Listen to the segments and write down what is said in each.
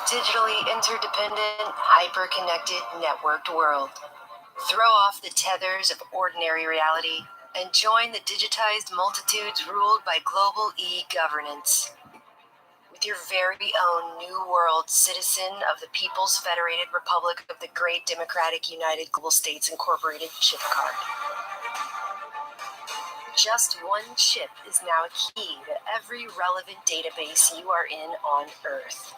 digitally interdependent, hyper-connected, networked world. Throw off the tethers of ordinary reality and join the digitized multitudes ruled by global e-governance. With your very own New World citizen of the People's Federated Republic of the Great Democratic United Global States Incorporated chip card. Just one chip is now a key to every relevant database you are in on Earth.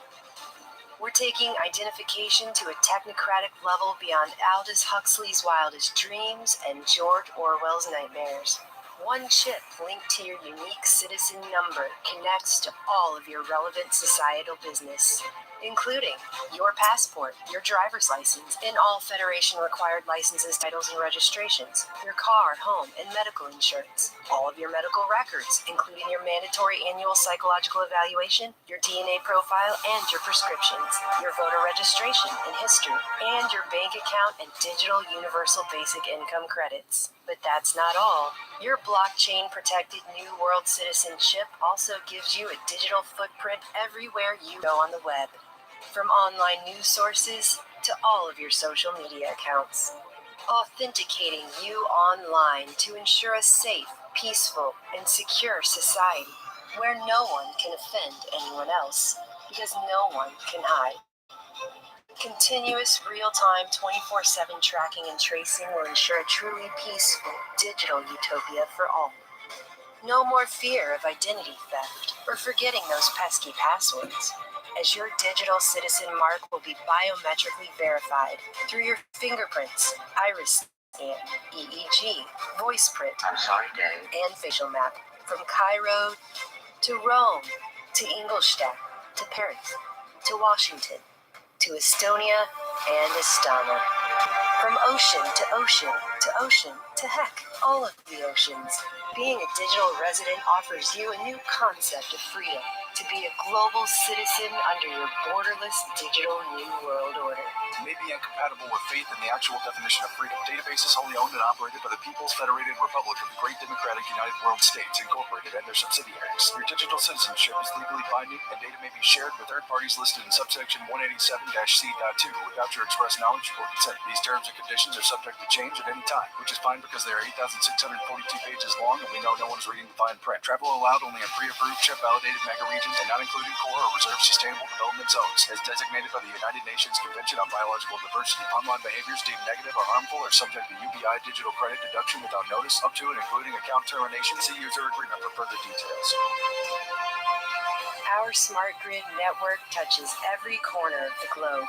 We're taking identification to a technocratic level beyond Aldous Huxley's wildest dreams and George Orwell's nightmares. One chip linked to your unique citizen number connects to all of your relevant societal business, including your passport, your driver's license, and all Federation-required licenses, titles, and registrations, your car, home, and medical insurance, all of your medical records, including your mandatory annual psychological evaluation, your DNA profile, and your prescriptions, your voter registration and history, and your bank account and digital universal basic income credits. But that's not all. Your blockchain-protected New World citizenship also gives you a digital footprint everywhere you go on the web. From online news sources to all of your social media accounts. Authenticating you online to ensure a safe, peaceful, and secure society where no one can offend anyone else because no one can hide. Continuous real-time 24/7 tracking and tracing will ensure a truly peaceful digital utopia for all. No more fear of identity theft or forgetting those pesky passwords, as your digital citizen mark will be biometrically verified through your fingerprints, iris scan, EEG, voice print, and facial map, from Cairo to Rome to Ingolstadt to Paris to Washington to Estonia and Astana. From ocean to ocean to ocean to heck, all of the oceans. Being a digital resident offers you a new concept of freedom, to be a global citizen under your borderless digital New World order. It may be incompatible with faith in the actual definition of freedom. Database is wholly owned and operated by the People's Federated Republic of the Great Democratic United World States Incorporated and their subsidiaries. Your digital citizenship is legally binding, and data may be shared with third parties listed in subsection 187-C.2 without your express knowledge or consent. These terms and conditions are subject to change at any time, which is fine because they are 8,642 pages long and we know no one is reading the fine print. Travel allowed only in pre-approved, chip-validated mega regions and not including core or reserved sustainable development zones, as designated by the United Nations Convention on Biological Diversity. Online behaviors deemed negative or harmful are subject to UBI digital credit deduction without notice, up to and including account termination. See user agreement for further details. Our smart grid network touches every corner of the globe.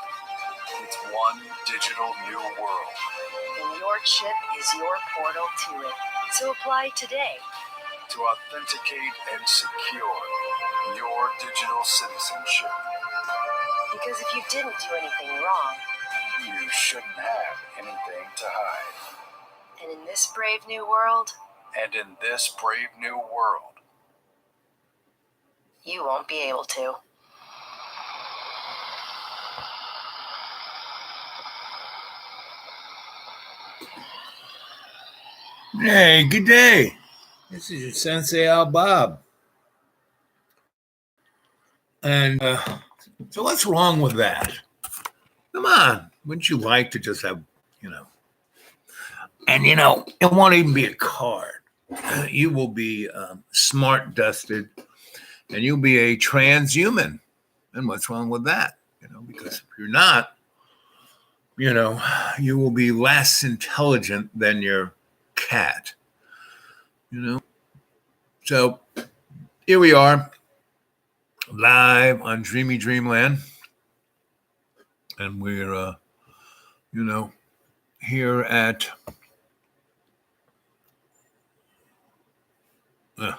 It's one digital new world. And your chip is your portal to it. So apply today to authenticate and secure your digital citizenship. Because if you didn't do anything wrong, you shouldn't have anything to hide. And in this brave new world, you won't be able to. Hey, good day. This is your Sensei Al Bob. And so what's wrong with that? Come on. Wouldn't you like to just have, and it won't even be a card. You will be smart dusted and you'll be a transhuman. And what's wrong with that? Because if you're not, you will be less intelligent than your cat. So here we are, live on Dreamy Dreamland, and we're here at going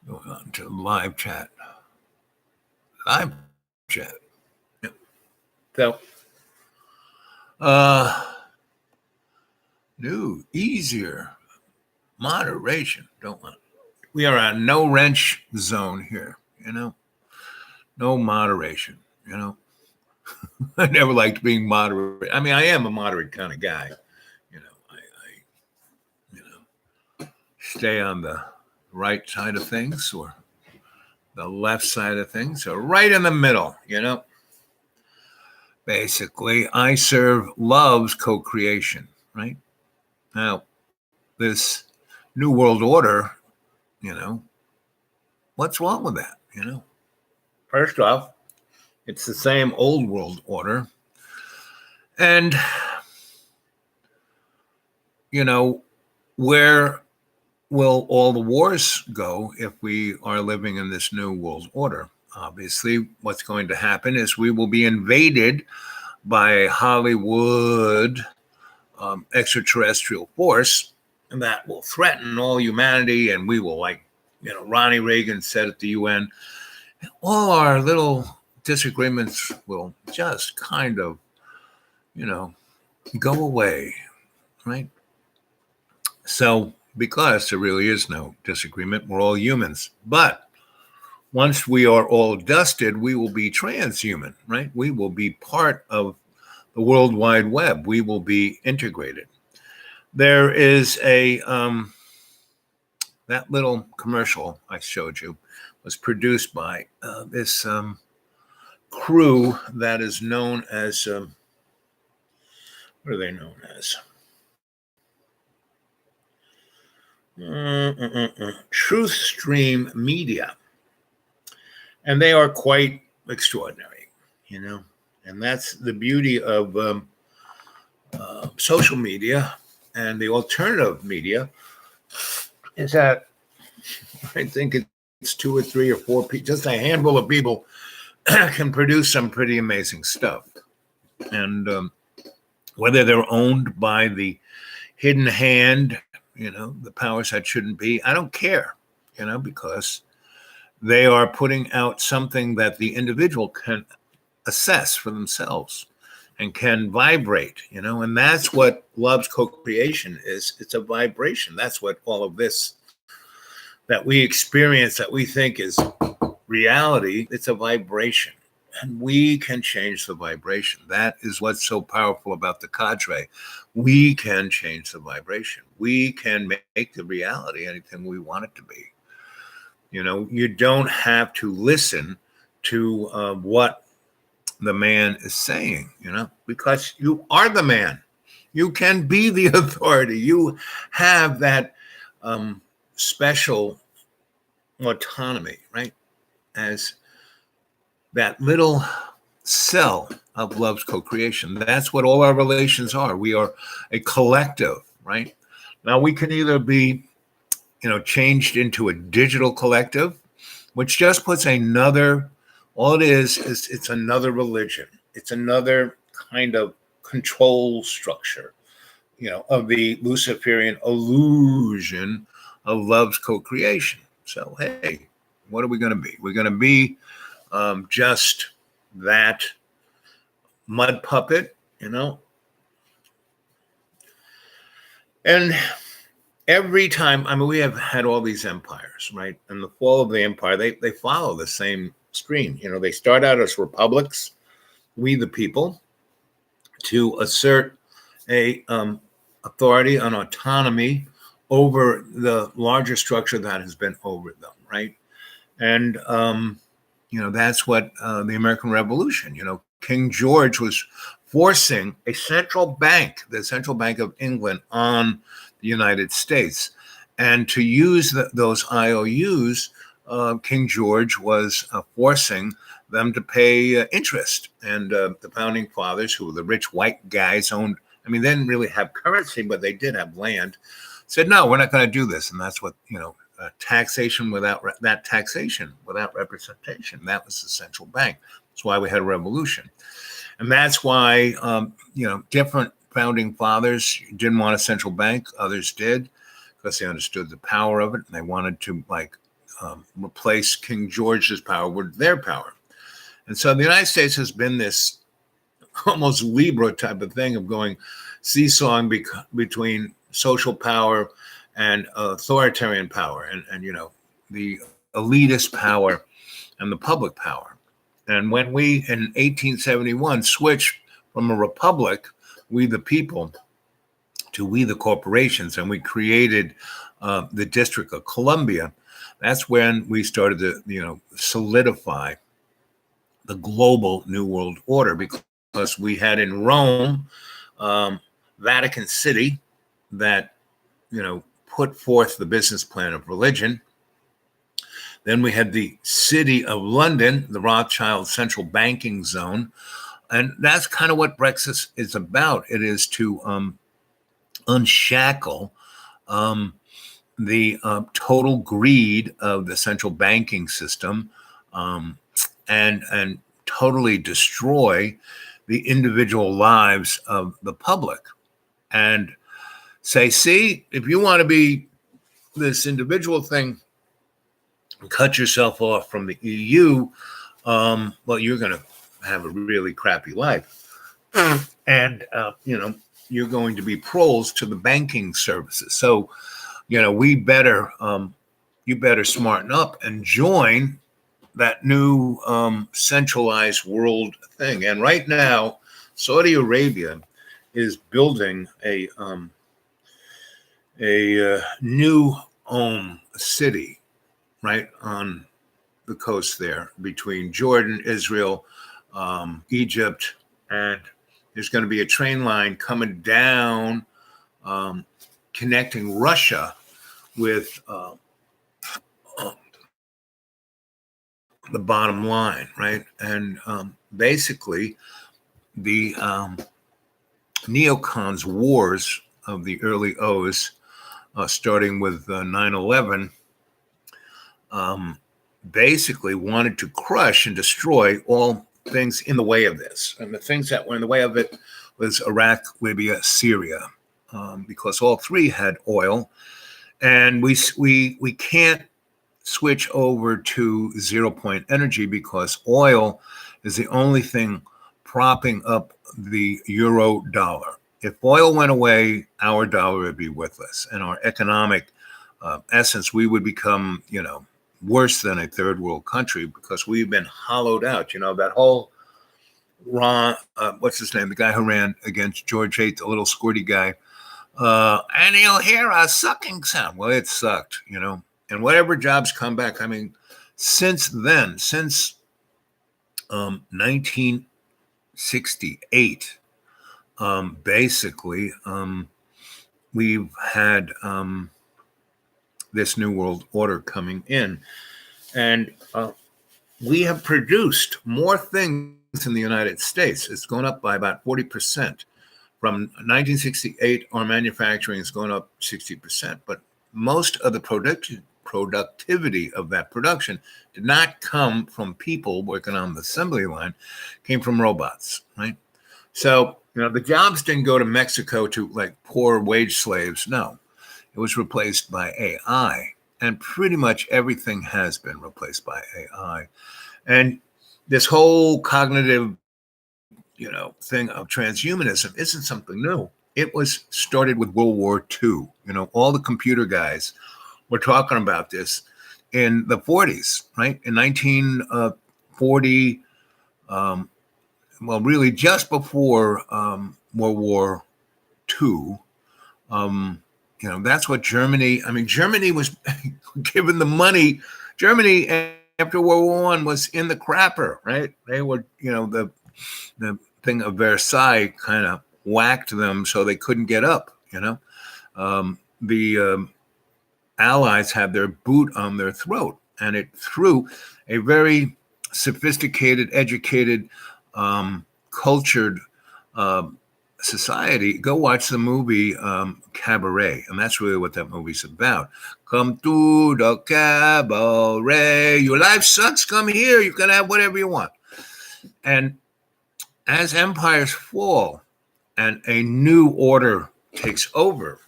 on to live chat. Yep. So new, easier moderation. We are on no wrench zone here, no moderation, I never liked being moderate. I mean, I am a moderate kind of guy, I stay on the right side of things or the left side of things, so right in the middle, you know. Basically, I serve love's co-creation, right? Now, this new world order, you know, what's wrong with that, you know? First off, it's the same old world order. And, you know, where will all the wars go if we are living in this new world order? Obviously, what's going to happen is we will be invaded by Hollywood extraterrestrial force, and that will threaten all humanity. And we will, like, you know, Ronnie Reagan said at the UN, all our little disagreements will just kind of, you know, go away, right? So, because there really is no disagreement, we're all humans. But once we are all dusted, we will be transhuman, right? We will be part of the World Wide Web. We will be integrated. There is that little commercial I showed you was produced by this crew that is known as, what are they known as? Truth Stream Media. And they are quite extraordinary, you know. And that's the beauty of social media and the alternative media, is that I think it's 2 or 3 or 4 people, just a handful of people can produce some pretty amazing stuff. And whether they're owned by the hidden hand, you know, the powers that shouldn't be, I don't care, you know, because they are putting out something that the individual can assess for themselves and can vibrate, you know, and that's what love's co-creation is. It's a vibration. That's what all of this that we experience, that we think is reality, it's a vibration. And we can change the vibration. That is what's so powerful about the cadre. We can change the vibration. We can make the reality anything we want it to be. You know, you don't have to listen to what the man is saying, you know, because you are the man. You can be the authority. You have that special autonomy, right? As that little cell of love's co-creation. That's what all our relations are. We are a collective, right? Now we can either be, you know, changed into a digital collective, which just puts another, all it is it's another religion. It's another kind of control structure, you know, of the Luciferian illusion of love's co-creation. So, hey, what are we going to be? We're going to be just that mud puppet, you know. And every time, I mean, we have had all these empires, right? And the fall of the empire, they follow the same stream. You know, they start out as republics, we the people, to assert a authority, an autonomy over the larger structure that has been over them, right? And you know, that's what the American Revolution, you know, King George was forcing a central bank, the Central Bank of England, on the United States. And to use those IOUs, King George was forcing them to pay interest. And the founding fathers, who were the rich white guys, owned, I mean, they didn't really have currency, but they did have land, said, no, we're not going to do this. And that's what, you know, taxation without taxation without representation. That was the central bank. That's why we had a revolution. And that's why, you know, different founding fathers didn't want a central bank. Others did, because they understood the power of it. And they wanted to, like, replace King George's power with their power. And so the United States has been this almost Libra type of thing of going seesawing between social power and authoritarian power, and you know, the elitist power and the public power. And when we in 1871 switched from a republic, we the people, to we the corporations, and we created the District of Columbia, That's when we started to, solidify the global New World Order, because we had in Rome, Vatican City, that, put forth the business plan of religion. Then we had the City of London, the Rothschild central banking zone. And that's kind of what Brexit is about. It is to unshackle the total greed of the central banking system, and totally destroy the individual lives of the public, and say, see, if you want to be this individual thing, cut yourself off from the EU, well, you're going to have a really crappy life. And, you're going to be proles to the banking services. So, we better, you better smarten up and join that new centralized world thing. And right now, Saudi Arabia is building a new city right on the coast there between Jordan, Israel, Egypt, and there's going to be a train line coming down, connecting Russia with the bottom line, right? And basically, the neocons wars of the early O's, starting with 9/11, basically wanted to crush and destroy all things in the way of this. And the things that were in the way of it was Iraq, Libya, Syria, because all three had oil. And we can't switch over to 0 point energy because oil is the only thing propping up the euro dollar. If oil went away, our dollar would be worthless, and our economic essence, we would become, worse than a third world country, because we've been hollowed out. That whole Ron, what's his name? The guy who ran against George VIII, the little squirty guy. And you'll hear a sucking sound. Well, it sucked, and whatever jobs come back. I mean, since then, since 1968, basically, we've had this New World Order coming in, and we have produced more things in the United States. It's gone up by about 40%. From 1968, our manufacturing has gone up 60%, but most of the productivity of that production did not come from people working on the assembly line, came from robots, right? So, the jobs didn't go to Mexico to like poor wage slaves. No, it was replaced by AI, and pretty much everything has been replaced by AI. And this whole cognitive thing of transhumanism isn't something new. It was started with World War II. All the computer guys were talking about this in the 40s, right? In 1940, really just before World War II, that's what Germany was given the money. Germany, after World War I, was in the crapper, right? They were, the thing of Versailles kind of whacked them so they couldn't get up, the Allies had their boot on their throat, and it threw a very sophisticated, educated, cultured society. Go watch the movie Cabaret, and that's really what that movie's about. Come to the cabaret. Your life sucks. Come here. You can have whatever you want. And as empires fall and a new order takes over,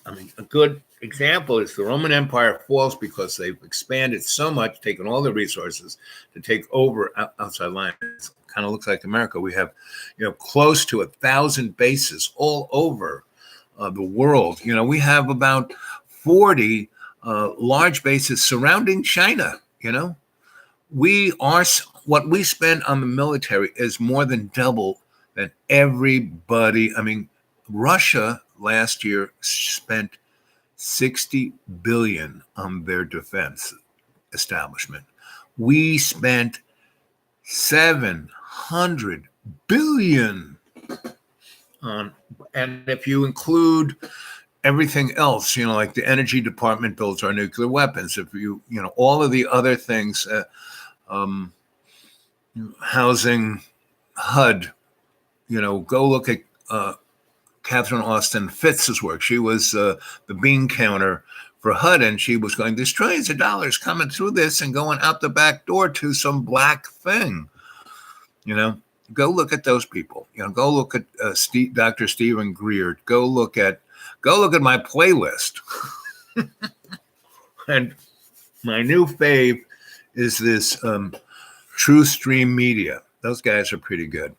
a good example is the Roman Empire falls because they've expanded so much, taken all the resources to take over outside lines. It kind of looks like America. We have, close to 1,000 bases all over the world. We have about 40 large bases surrounding China. What we spend on the military is more than double than everybody. Russia last year spent $60 billion on their defense establishment. We spent $700 billion on, and if you include everything else, like the energy department builds our nuclear weapons, if all of the other things, housing, HUD, go look at Catherine Austin Fitz's work. She was the bean counter for HUD, and she was going, there's trillions of dollars coming through this and going out the back door to some black thing. Go look at those people. Go look at Dr. Stephen Greer. Go look at my playlist. And my new fave is this True Stream Media. Those guys are pretty good.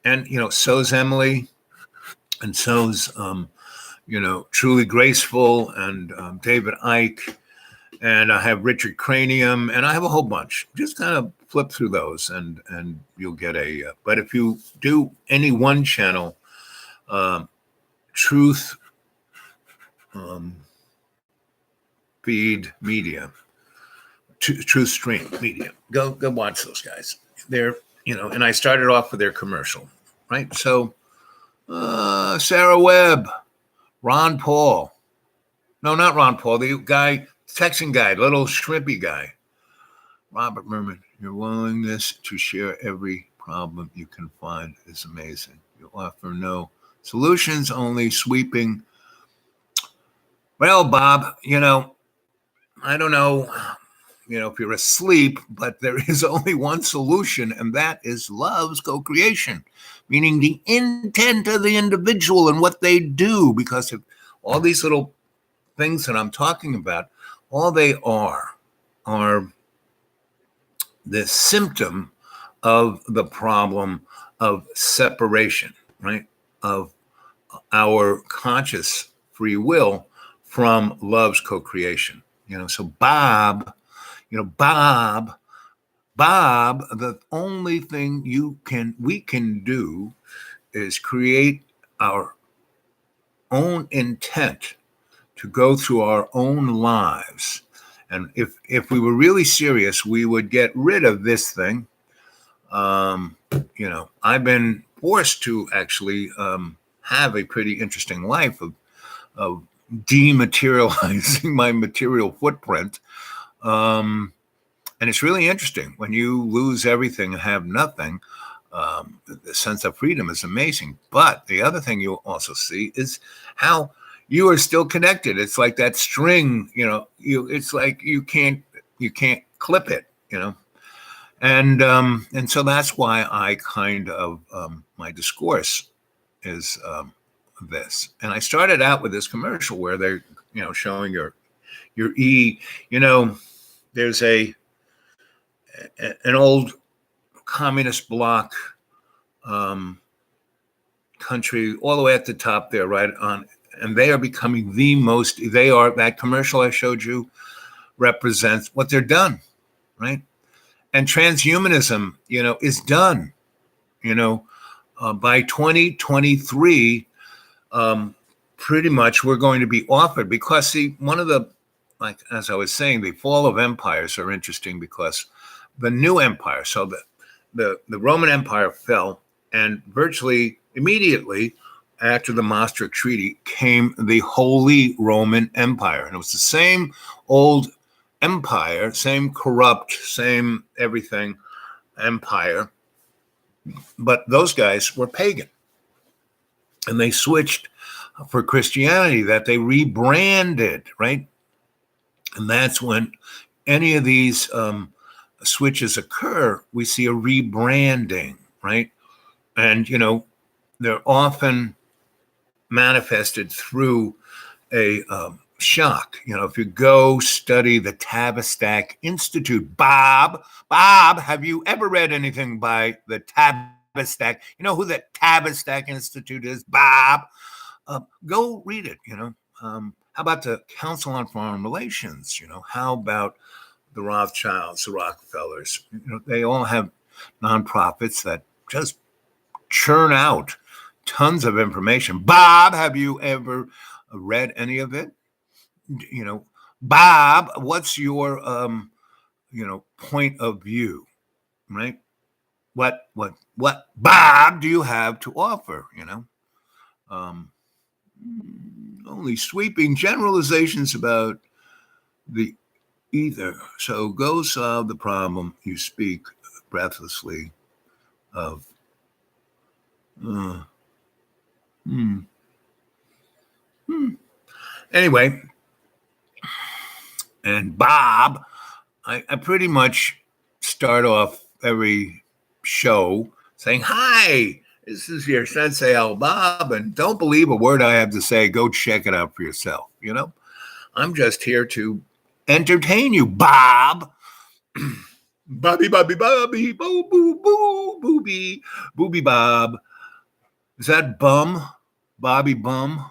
And so's Emily, and so's Truly Graceful, and David Icke, and I have Richard Cranium, and I have a whole bunch. Just kind of flip through those, and you'll get a. But if you do any one channel, Truth Feed Media, Truth Stream Media, go watch those guys. They're and I started off with their commercial, right? So Sarah Webb, Ron Paul. No, not Ron Paul. The guy, Texan guy, little shrimpy guy. Robert Merman, your willingness to share every problem you can find is amazing. You offer no solutions, only sweeping. Well, Bob, I don't know, if you're asleep, but there is only one solution, and that is love's co-creation, meaning the intent of the individual and what they do, because of all these little things that I'm talking about, all they are the symptom of the problem of separation, right? Of our conscious free will from love's co-creation. So Bob, the only thing we can do is create our own intent to go through our own lives. And if we were really serious, we would get rid of this thing. I've been forced to actually have a pretty interesting life of dematerializing my material footprint. And it's really interesting. When you lose everything and have nothing, the sense of freedom is amazing. But the other thing you also see is how you are still connected. It's like that string, it's like you can't clip it, And so that's why I kind of, my discourse is this. And I started out with this commercial where they're, showing your E, there's an old communist bloc country all the way at the top there, right on. And they are becoming that commercial I showed you represents what they're done, right? And transhumanism, is done, by 2023, pretty much we're going to be offered, because see, one of the, like, as I was saying, the fall of empires are interesting because the new empire, so the Roman Empire fell, and virtually immediately after the Maastricht Treaty came the Holy Roman Empire. And it was the same old empire, same corrupt, same everything empire. But those guys were pagan. And they switched for Christianity, that they rebranded, right? And that's when any of these switches occur, we see a rebranding, right? And, they're often manifested through a shock. If you go study the Tavistock Institute, Bob, have you ever read anything by the Tavistock? You know who the Tavistock Institute is, Bob? Go read it. How about the Council on Foreign Relations? How about the Rothschilds, the Rockefellers? They all have nonprofits that just churn out tons of information. Bob, have you ever read any of it? Bob, what's your point of view, right? What Bob do you have to offer? Um, only sweeping generalizations about the ether. So go solve the problem you speak breathlessly of. Uh, hmm, hmm. Anyway, and Bob, I pretty much start off every show saying, "Hi, this is your Sensei Al Bob, and don't believe a word I have to say. Go check it out for yourself." I'm just here to entertain you, Bob. Bobby, Bobby, Bobby, boo, boo, boo, booby, booby, Bob. Is that bum, Bobby Bum?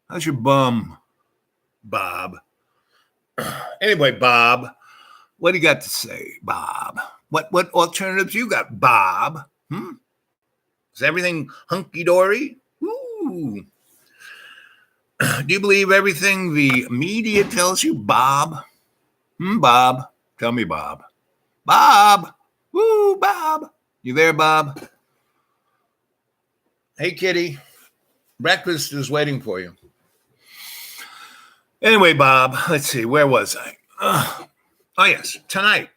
How's your bum, Bob? Anyway, Bob, what do you got to say, Bob? What alternatives you got, Bob? Is everything hunky dory? Ooh. Do you believe everything the media tells you, Bob? Bob, tell me, Bob. Bob, woo, Bob. You there, Bob? Hey, kitty. Breakfast is waiting for you. Anyway, Bob, let's see. Where was I? Oh, yes, tonight.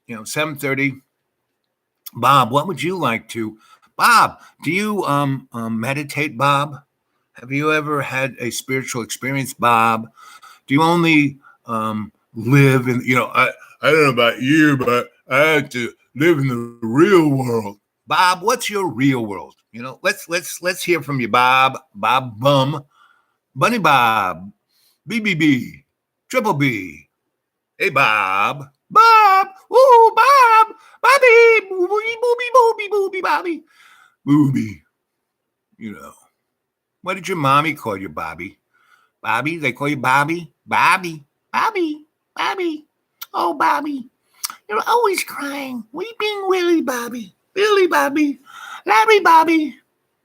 7:30. Bob, what would you like to? Bob, do you meditate, Bob? Have you ever had a spiritual experience, Bob? Do you only live in? I don't know about you, but I have to live in the real world. Bob, what's your real world? Let's hear from you, Bob. Bob Bum, Bunny Bob, BBB, Triple B. Hey, Bob. Bob. Ooh, Bob. Bobby. Booby, booby, booby, booby, Bobby. Booby. What did your mommy call you, Bobby? Bobby? They call you Bobby? Bobby. Bobby. Bobby. Oh, Bobby. You're always crying. Weeping Willie, Bobby. Billy, Bobby. Larry, Bobby.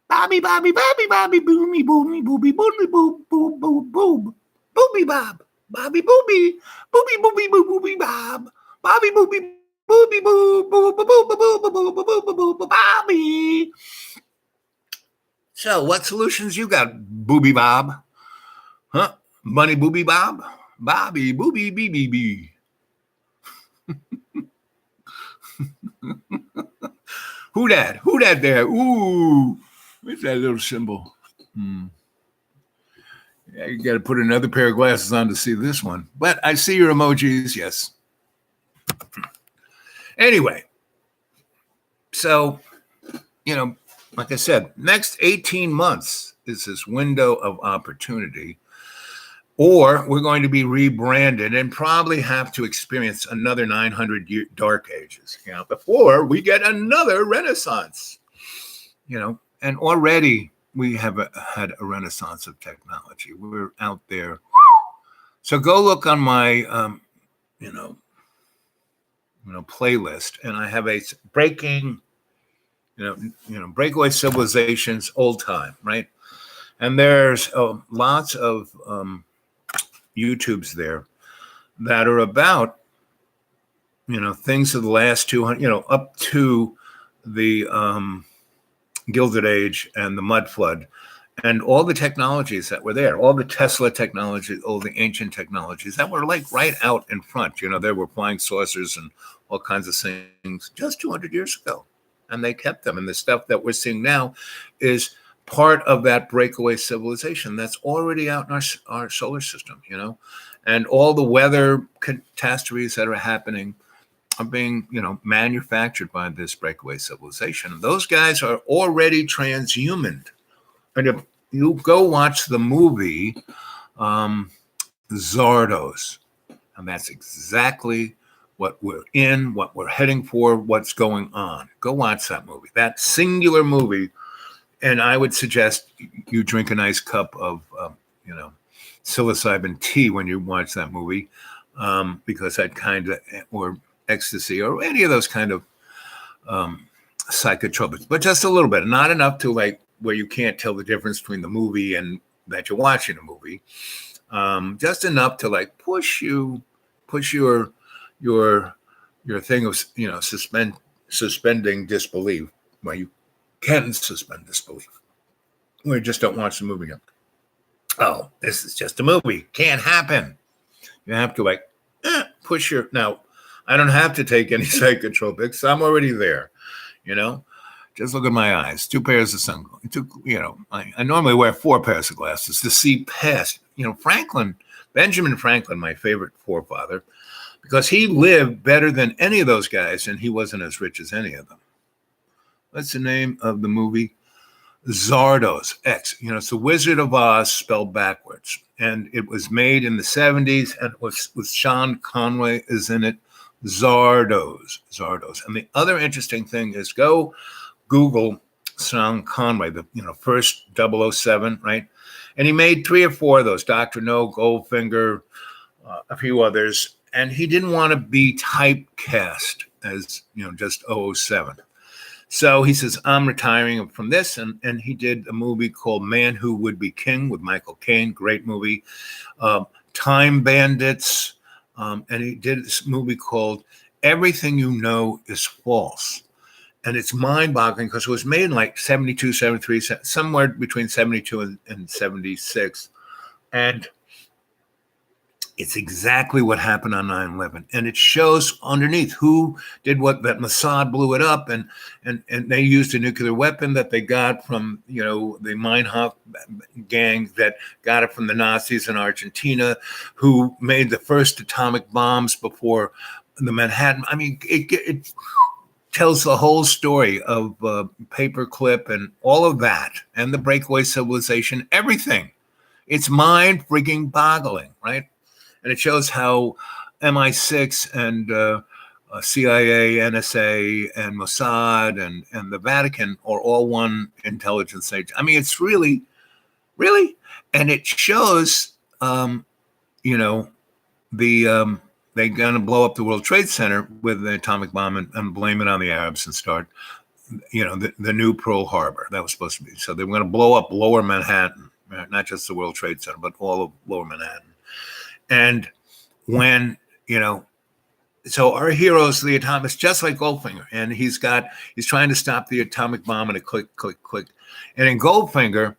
Bobby, Bobby, Bobby, Bobby. Boomy, boomy, booby, booby, boob, boob, boob, boob. Booby, Bob. Bobby, booby. Booby, booby, booby, booby, Bob. Bobby, booby, booby, boob, boob, boob, boob, boob, boob, boob, boob, boob, Bobby. So, what solutions you got, Booby Bob? Huh? Bunny Booby Bob? Bobby, Booby, BBB. Who that? Who that there? Ooh, where's that little symbol? Yeah, you got to put another pair of glasses on to see this one. But I see your emojis, yes. Anyway, so, like I said, next 18 months is this window of opportunity, or we're going to be rebranded and probably have to experience another 900-year dark ages, before we get another renaissance, and already we have had a renaissance of technology. We're out there. So go look on my, playlist, and I have a breaking, breakaway civilizations, old time, right? And there's lots of YouTubes there that are about, things of the last 200, up to the Gilded Age and the Mud Flood, and all the technologies that were there, all the Tesla technology, all the ancient technologies that were like right out in front. There were flying saucers and all kinds of things just 200 years ago, and they kept them. And the stuff that we're seeing now is part of that breakaway civilization that's already out in our solar system, and all the weather catastrophes that are happening are being, manufactured by this breakaway civilization. Those guys are already transhumaned. And if you go watch the movie Zardos, and that's exactly what we're in, what we're heading for, what's going on. Go watch that movie, that singular movie. And I would suggest you drink a nice cup of, psilocybin tea when you watch that movie, because that kind of, or ecstasy, or any of those kind of psychotropics, but just a little bit, not enough to like where you can't tell the difference between the movie and that you're watching a movie. just enough to like push your your thing of suspending disbelief. Well, you can suspend disbelief. We just don't watch the movie again. Oh, this is just a movie. Can't happen. You have to like push your. Now, I don't have to take any psychotropics. I'm already there. You know, just look at my eyes. 2 pairs of sunglasses. I normally wear 4 pairs of glasses to see past. Benjamin Franklin, my favorite forefather, because he lived better than any of those guys, and he wasn't as rich as any of them. What's the name of the movie? Zardoz, X. It's the Wizard of Oz spelled backwards. And it was made in the 70s, and with Sean Connery is in it. Zardoz. And the other interesting thing is go Google Sean Connery, the first 007, right? And he made 3 or 4 of those, Dr. No, Goldfinger, a few others. And he didn't want to be typecast as, just 007. So he says, I'm retiring from this. And he did a movie called Man Who Would Be King with Michael Caine. Great movie. Time Bandits. And he did this movie called Everything You Know Is False. And it's mind-boggling because it was made in like 72, 73, somewhere between 72 and 76. And it's exactly what happened on 9/11. And it shows underneath who did what, that Mossad blew it up. And they used a nuclear weapon that they got from, the Meinhof gang that got it from the Nazis in Argentina, who made the first atomic bombs before the Manhattan. I mean, it tells the whole story of Paperclip and all of that, and the breakaway civilization, everything. It's mind freaking boggling, right? And it shows how MI6 and CIA, NSA, and Mossad and the Vatican are all one intelligence agency. I mean, it's really, and it shows, they're going to blow up the World Trade Center with the atomic bomb and blame it on the Arabs and start, the new Pearl Harbor. That was supposed to be. So they were going to blow up Lower Manhattan, not just the World Trade Center, but all of Lower Manhattan. And when, so our heroes, the atomists, just like Goldfinger, and he's trying to stop the atomic bomb, and it click. And in Goldfinger,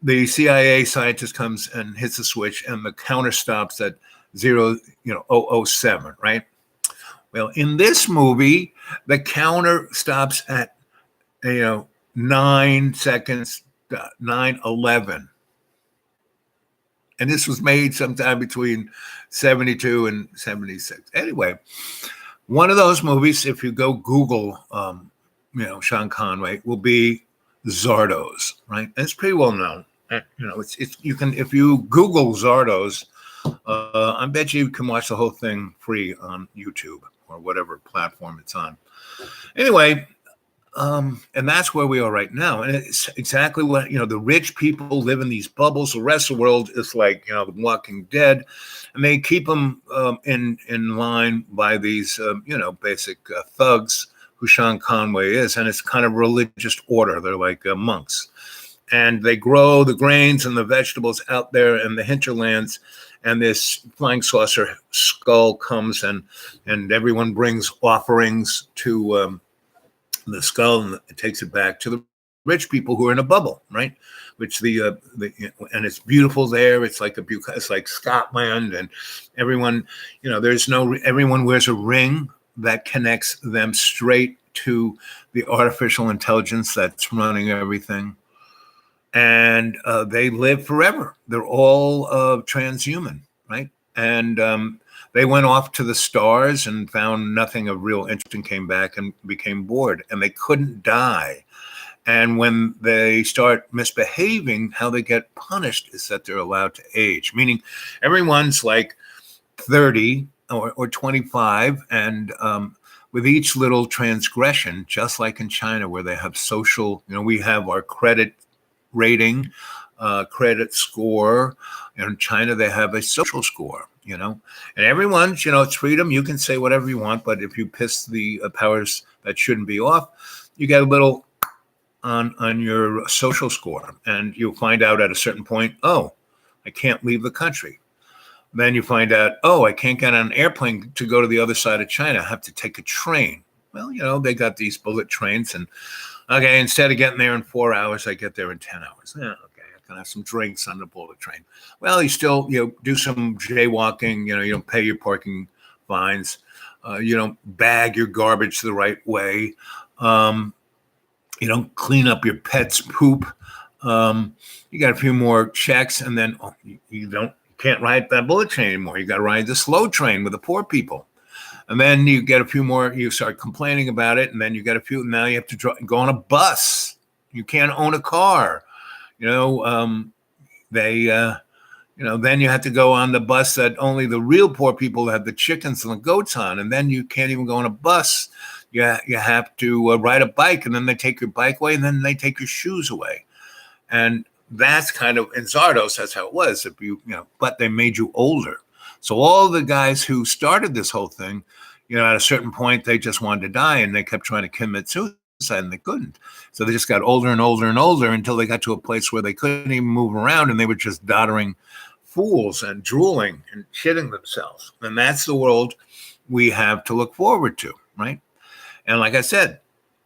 the CIA scientist comes and hits a switch, and the counter stops at 007, right? Well, in this movie, the counter stops at 9 seconds, 9/11. And this was made sometime between 72 and 76. Anyway, one of those movies, if you go Google, Sean Connery, will be Zardoz, right? And it's pretty well known. You can, if you Google Zardoz, I bet you can watch the whole thing free on YouTube or whatever platform it's on. Anyway, and that's where we are right now. And it's exactly what, the rich people live in these bubbles. The rest of the world is like, the Walking Dead. And they keep them in line by these, basic thugs who Sean Conway is. And it's kind of religious order. They're like monks. And they grow the grains and the vegetables out there in the hinterlands. And this flying saucer skull comes and everyone brings offerings to the skull, and it takes it back to the rich people who are in a bubble, right? Which and it's beautiful there. It's like it's like Scotland, and everyone, everyone wears a ring that connects them straight to the artificial intelligence that's running everything. And they live forever. They're all transhuman, right? And they went off to the stars and found nothing of real interest and came back and became bored. And they couldn't die. And when they start misbehaving, how they get punished is that they're allowed to age, meaning everyone's like 30 or 25. And with each little transgression, just like in China, where they have social, we have our credit rating, credit score. In China, they have a social score, and everyone's, it's freedom. You can say whatever you want, but if you piss the powers that shouldn't be off, you get a little on your social score, and you'll find out at a certain point, oh, I can't leave the country. Then you find out, oh, I can't get on an airplane to go to the other side of China. I have to take a train. Well, they got these bullet trains, and okay, instead of getting there in 4 hours, I get there in 10 hours. Yeah, okay, I can have some drinks on the bullet train. Well, you still, do some jaywalking. You don't pay your parking fines. You don't bag your garbage the right way. Um, you don't clean up your pet's poop. You got a few more checks, and then you can't ride that bullet train anymore. You got to ride the slow train with the poor people. And then you get a few more, you start complaining about it, and then you get a few, now you have to go on a bus. You can't own a car. They, then you have to go on the bus that only the real poor people have the chickens and the goats on, and then you can't even go on a bus. You have to ride a bike, and then they take your bike away, and then they take your shoes away. And that's kind of, in Zardos, that's how it was. If but they made you older. So all the guys who started this whole thing, at a certain point, they just wanted to die, and they kept trying to commit suicide, and they couldn't. So they just got older and older and older until they got to a place where they couldn't even move around, and they were just doddering fools and drooling and shitting themselves. And that's the world we have to look forward to, right? And like I said,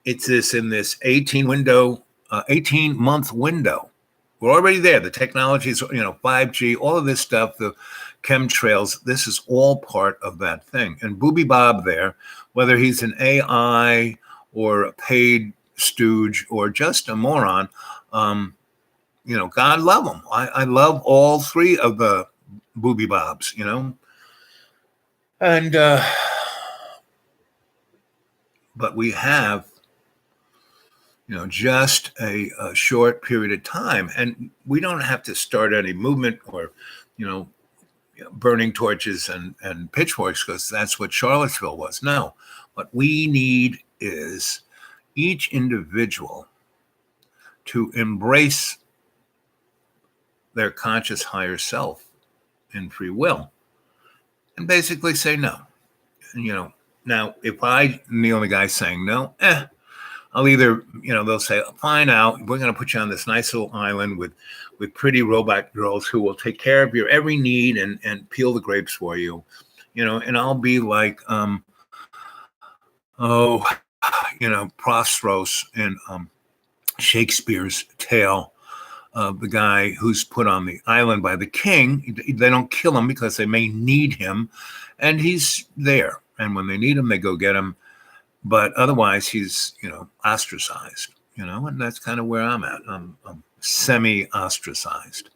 it's in this 18-month window. We're already there. The technology is, 5G, all of this stuff, the chemtrails, this is all part of that thing. And Booby Bob there, whether he's an AI or a paid stooge or just a moron, God love him. I love all three of the Booby Bobs, And, but we have, just a short period of time. And we don't have to start any movement or, burning torches and pitchforks, because that's what Charlottesville was. No, what we need is each individual to embrace their conscious higher self in free will and basically say no. Now, if I'm the only guy saying no, I'll either, they'll say, fine, out, we're going to put you on this nice little island with pretty robot girls who will take care of your every need and peel the grapes for you, and I'll be like, Prosperos in Shakespeare's tale of the guy who's put on the island by the king. They don't kill him because they may need him, and he's there. And when they need him, they go get him. But otherwise, he's, ostracized, and that's kind of where I'm at. I'm semi-ostracized.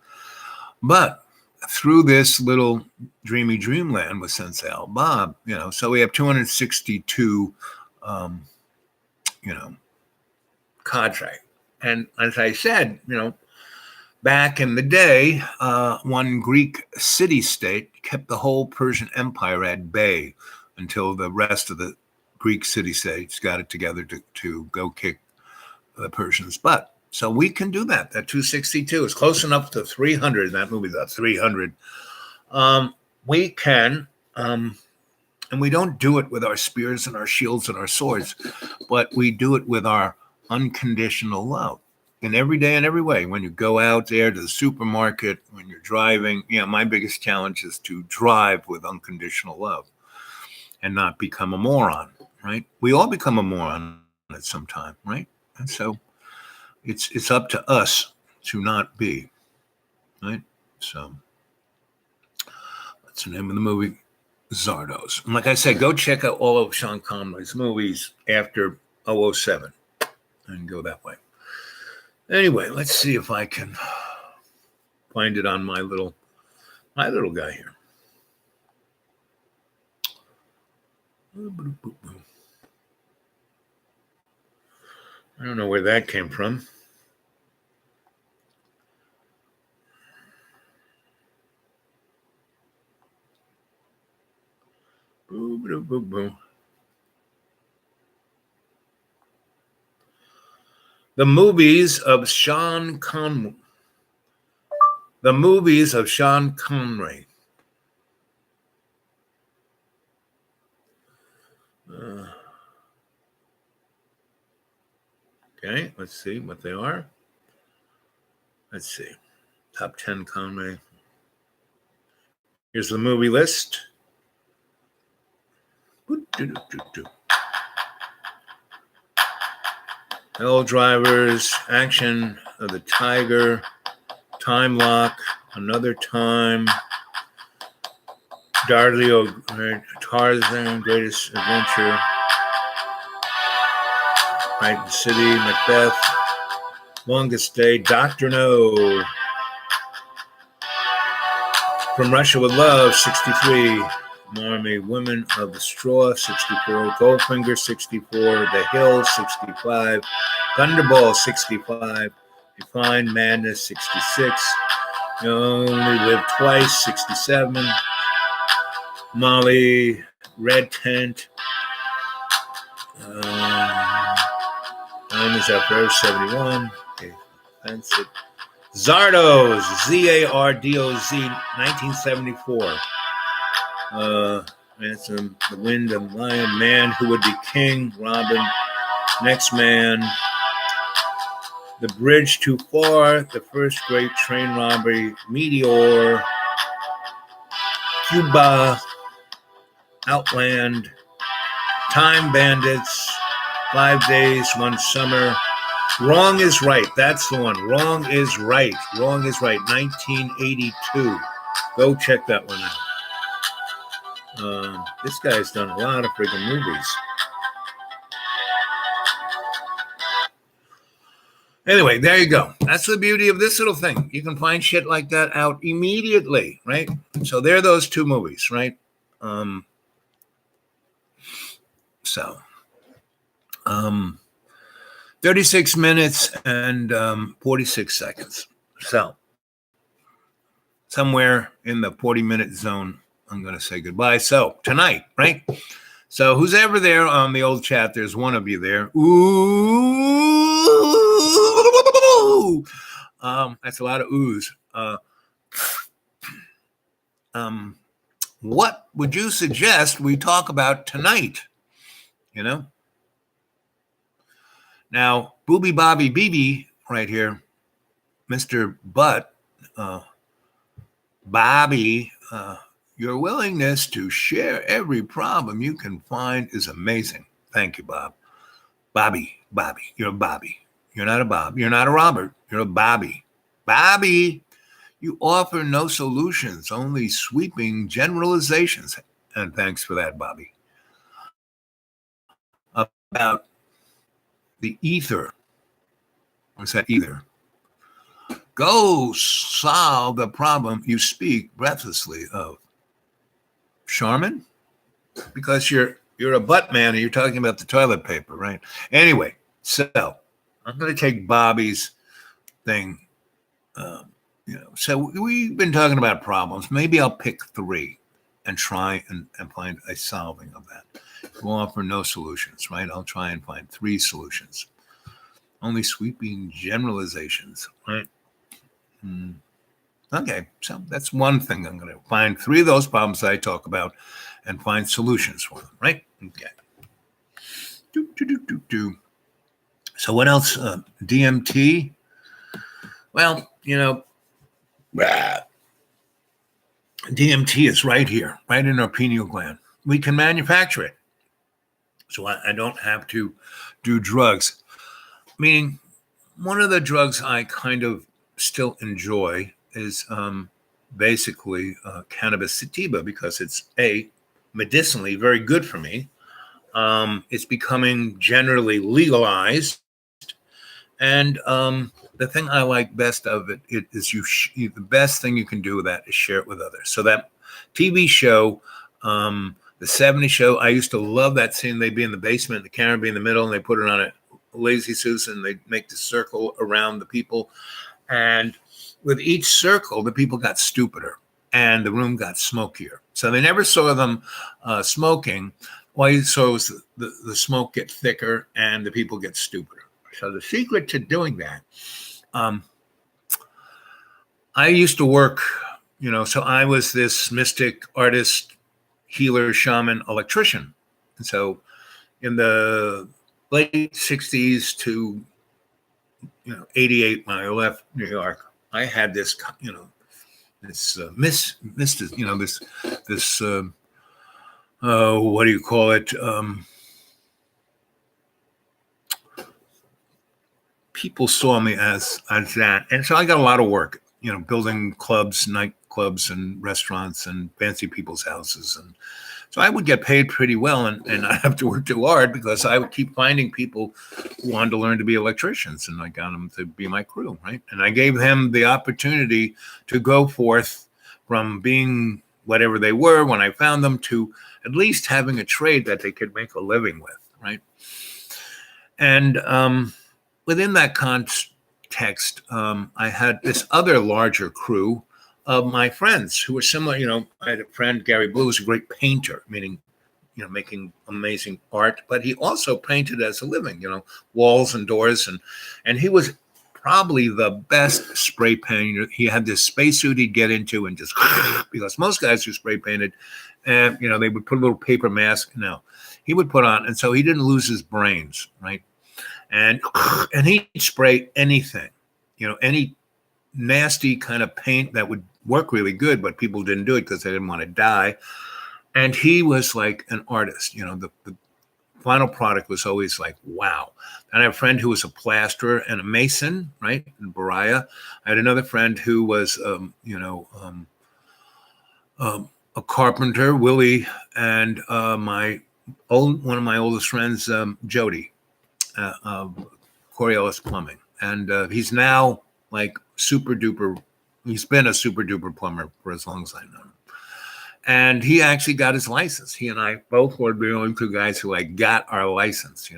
But through this little dreamy dreamland with Sensei Al Bob, so we have 262, cadre. And as I said, back in the day, one Greek city-state kept the whole Persian Empire at bay until the rest of the Greek city-states got it together to go kick the Persians' butt. So we can do that. That 262 is close enough to 300. That movie's at 300. We can, and we don't do it with our spears and our shields and our swords, but we do it with our unconditional love in every day and every way. When you go out there to the supermarket, when you're driving, my biggest challenge is to drive with unconditional love and not become a moron. Right? We all become a moron at some time, right? And so it's up to us to not be, right? So that's the name of the movie, Zardos. And like I said, go check out all of Sean Connery's movies after 007 and go that way. Anyway, let's see if I can find it on my little guy here. I don't know where that came from. The movies of Sean Connery. The movies of Sean Connery. Okay, let's see what they are. Let's see. Top 10 Connery. Here's the movie list. Hell Drivers, Action of the Tiger, Time Lock, Another Time, Darley, Tarzan, Greatest Adventure, Night in City, Macbeth, Longest Day, Dr. No, From Russia with Love, 63, Marmy, Women of the Straw, 64, Goldfinger, 64, The Hill, 65, Thunderball, 65, Define Madness, 66, You Only Live Twice, 67, Molly, Red Tent, Time is Up Forever, 71, okay, that's it. Zardoz, Zardoz, 1974. Ransom, The Wind and Lion, Man Who Would Be King, Robin, Next Man, The Bridge Too Far, The First Great Train Robbery, Meteor, Cuba, Outland, Time Bandits, 5 Days, One Summer, Wrong is Right. That's the one. Wrong is Right. Wrong is Right. 1982. Go check that one out. This guy's done a lot of freaking movies. Anyway, there you go. That's the beauty of this little thing. You can find shit like that out immediately, right? So there are those two movies, right? 36 minutes and 46 seconds. So somewhere in the 40-minute zone, I'm going to say goodbye. So tonight, right? So who's ever there on the old chat, there's one of you there. Ooh. That's a lot of oohs. What would you suggest we talk about tonight? You know? Now, Booby Bobby BB right here, Mr. Butt, Bobby, your willingness to share every problem you can find is amazing. Thank you, Bob. Bobby, you're a Bobby. You're not a Bob. You're not a Robert. You're a Bobby. Bobby, you offer no solutions, only sweeping generalizations. And thanks for that, Bobby. About the ether. What's that ether? Go solve the problem you speak breathlessly of. Charmin? Because you're a butt man and you're talking about the toilet paper, right? Anyway, so I'm going to take Bobby's thing. So we've been talking about problems. Maybe I'll pick 3 and try and find a solving of that. We'll offer no solutions, right? I'll try and find 3 solutions. Only sweeping generalizations, right? Okay, so that's one thing. I'm going to find 3 of those problems I talk about and find solutions for them, right? Okay. So what else? DMT? Well, DMT is right here, right in our pineal gland. We can manufacture it. So I don't have to do drugs. Meaning, one of the drugs I kind of still enjoy is basically cannabis sativa because it's medicinally very good for me. It's becoming generally legalized. And the thing I like best of it is the best thing you can do with that is share it with others. So that TV show, the 70s show, I used to love that scene. They'd be in the basement, the camera be in the middle, and they put it on a lazy Susan, and they'd make the circle around the people. And with each circle, the people got stupider and the room got smokier. So they never saw them smoking. All you saw was the smoke get thicker and the people get stupider. So the secret to doing that, I used to work, so I was this mystic, artist, healer, shaman, electrician. And so in the late 60s to 88, when I left New York, I had this, this what do you call it? People saw me as that, and so I got a lot of work, building clubs, nightclubs, and restaurants, and fancy people's houses, and so I would get paid pretty well, and I have to work too hard because I would keep finding people who wanted to learn to be electricians, and I got them to be my crew, right? And I gave them the opportunity to go forth from being whatever they were when I found them to at least having a trade that they could make a living with, right? And within that context, I had this other larger crew of my friends who were similar. I had a friend, Gary Blue, who's a great painter, meaning, making amazing art, but he also painted as a living, walls and doors. And he was probably the best spray painter. He had this spacesuit he'd get into and just, because most guys who spray painted, and, they would put a little paper mask. No, he would put on. And so he didn't lose his brains, right? And he'd spray anything, any nasty kind of paint that would work really good, but people didn't do it because they didn't want to die. And he was like an artist. The final product was always like, wow. And I have a friend who was a plasterer and a mason, right, in Berea. I had another friend who was, a carpenter, Willie, and one of my oldest friends, Jody, Coriolis Plumbing. And he's now like super duper. He's been a super duper plumber for as long as I know him. And he actually got his license. He and I both were the only two guys who got our license,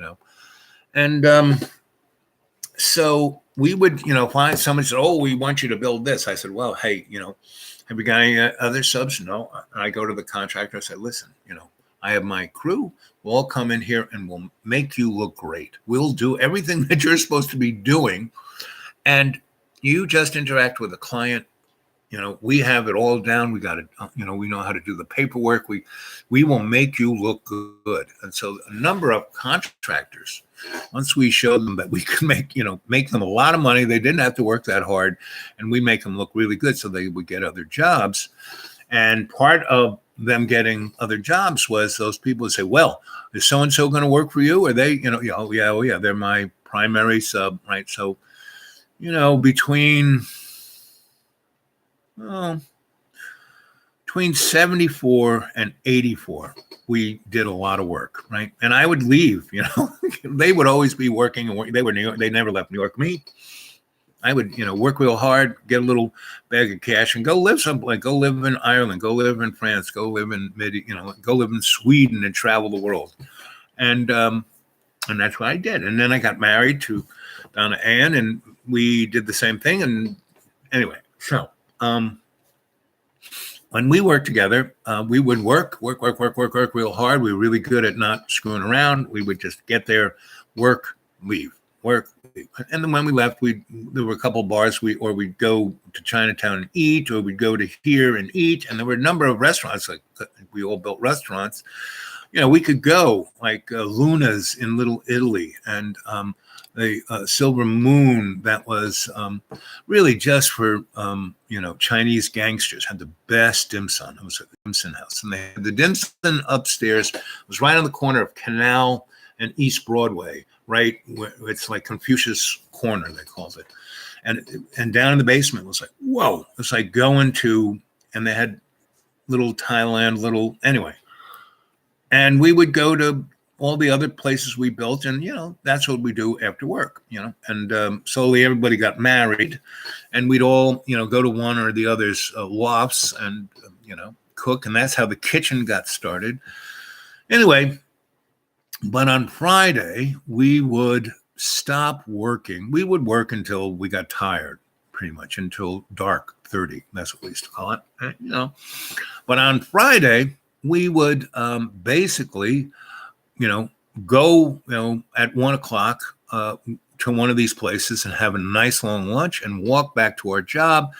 And so we would, find somebody said, oh, we want you to build this. I said, well, hey, have you got any other subs? No. I go to the contractor. I said, listen, I have my crew. We'll all come in here and we'll make you look great. We'll do everything that you're supposed to be doing. And you just interact with the client. We have it all down. We got it. We know how to do the paperwork. We will make you look good. And so a number of contractors, once we showed them that we could make them a lot of money, they didn't have to work that hard, and we make them look really good so they would get other jobs. And part of them getting other jobs was those people would say, well, is so-and-so going to work for you? Are they, oh yeah, they're my primary sub, right? So, between 74 and 84, we did a lot of work, right? And I would leave, they would always be working and work. They were New York. They never left New York. Me, I would, work real hard, get a little bag of cash and go live someplace, go live in Ireland, go live in France, go live in go live in Sweden and travel the world. And that's what I did. And then I got married to Donna Ann, and we did the same thing. And anyway, so when we worked together, we would work real hard. We were really good at not screwing around. We would just get there, work, leave, work, leave. And then when we left, there were a couple of bars, or we'd go to Chinatown and eat, or we'd go to here and eat. And there were a number of restaurants, like we all built restaurants. We could go like Luna's in Little Italy, and the Silver Moon that was really just for Chinese gangsters, had the best dim sum. It was a dim sum house, and they had the dim sum upstairs. It was right on the corner of Canal and East Broadway, right where it's like Confucius Corner, they called it. And down in the basement was like, whoa, it's like going to, and they had little Thailand, anyway. And we would go to all the other places we built, and that's what we do after work. And slowly everybody got married, and we'd all go to one or the other's lofts and cook, and that's how the kitchen got started. Anyway, but on Friday we would stop working. We would work until we got tired, pretty much until dark 30. That's what we used to call it. But on Friday we would basically go, at 1:00 to one of these places and have a nice long lunch and walk back to our job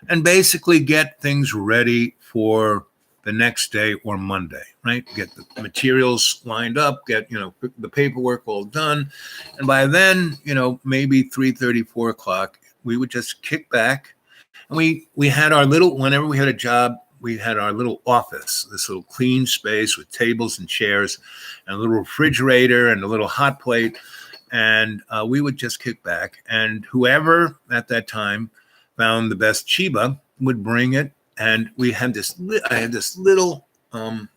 and basically get things ready for the next day or Monday, right? Get the materials lined up, get, the paperwork all done. And by then, maybe 3:30, 4:00, we would just kick back and We had our little, whenever we had a job, we had our little office, this little clean space with tables and chairs and a little refrigerator and a little hot plate. And we would just kick back. And whoever at that time found the best chiba would bring it. And we had this, I had this little, I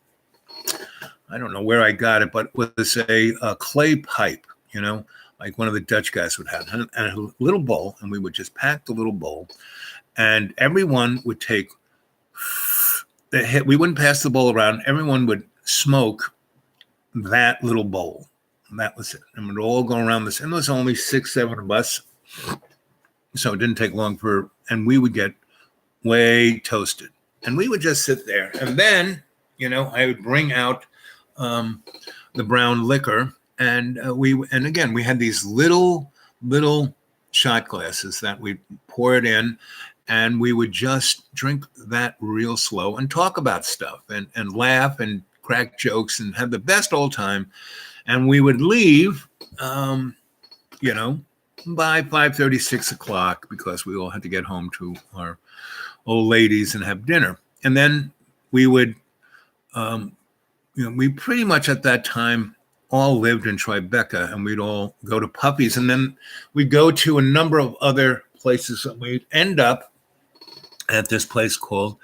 don't know where I got it, but it was a clay pipe, like one of the Dutch guys would have, and a little bowl. And we would just pack the little bowl. And everyone would take the hit. We wouldn't pass the bowl around. Everyone would smoke that little bowl. And that was it. And we'd all go around this. And there was only 6, 7 of us. So it didn't take long and we would get way toasted. And we would just sit there. And then, I would bring out the brown liquor. And again, we had these little shot glasses that we pour it in. And we would just drink that real slow and talk about stuff and laugh and crack jokes and have the best old time. And we would leave, by 5:30, 6 o'clock, because we all had to get home to our old ladies and have dinner. And then we would, we pretty much at that time all lived in Tribeca, and we'd all go to Puppy's. And then we'd go to a number of other places, and we'd end up at this place called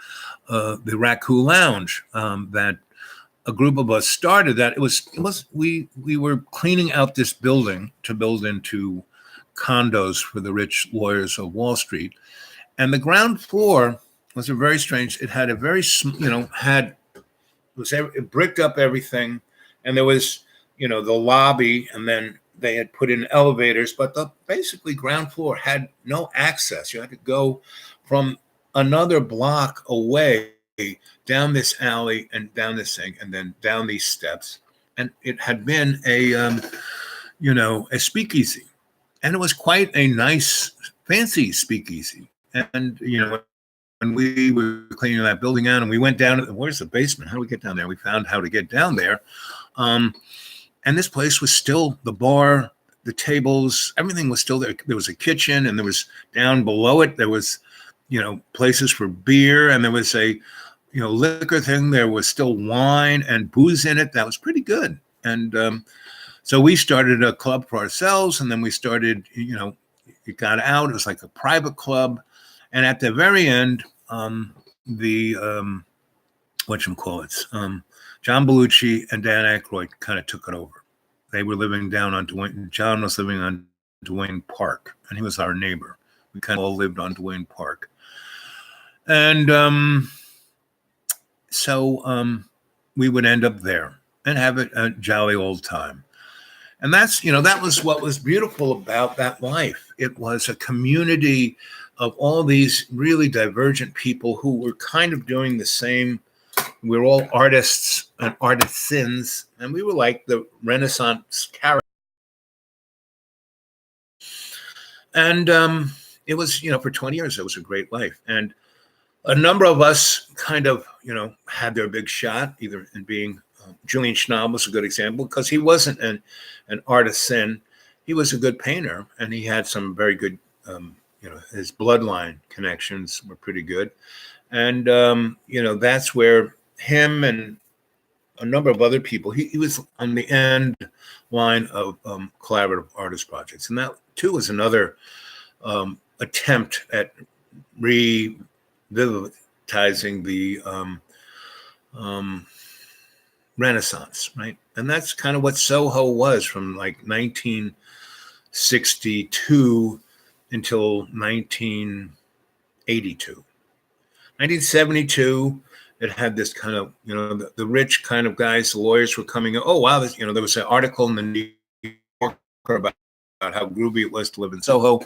the Raccoon Lounge that a group of us started. That we were cleaning out this building to build into condos for the rich lawyers of Wall Street. And the ground floor was a very strange, it had a very, it bricked up everything. And there was, the lobby, and then they had put in elevators, but the basically ground floor had no access. You had to go from another block away down this alley and down this thing and then down these steps. And it had been a speakeasy. And it was quite a nice, fancy speakeasy. And, when we were cleaning that building out and we went down, where's the basement? How do we get down there? We found how to get down there. And this place was still, the bar, the tables, everything was still there. There was a kitchen, and there was down below it, there was, places for beer, and there was a, liquor thing. There was still wine and booze in it. That was pretty good. And so we started a club for ourselves, and then we started, it got out. It was like a private club. And at the very end, John Belushi and Dan Aykroyd kind of took it over. They were living down on Duane. John was living on Duane Park, and he was our neighbor. We kind of all lived on Duane Park. And so we would end up there and have a jolly old time. And that's, that was what was beautiful about that life. It was a community of all these really divergent people who were kind of doing the same. We're all artists and artisans, and we were like the Renaissance characters. And it was, for 20 years, it was a great life. And a number of us kind of, had their big shot, either in being, Julian Schnaub was a good example, because he wasn't an artisan. He was a good painter, and he had some very good, his bloodline connections were pretty good. And, that's where him and a number of other people, he was on the end line of collaborative artist projects. And that, too, was another attempt at revitalizing the Renaissance, right? And that's kind of what Soho was from like 1962 until 1982. 1972, it had this kind of, the rich kind of guys, the lawyers were coming in. Oh, wow, there was an article in the New Yorker about how groovy it was to live in Soho.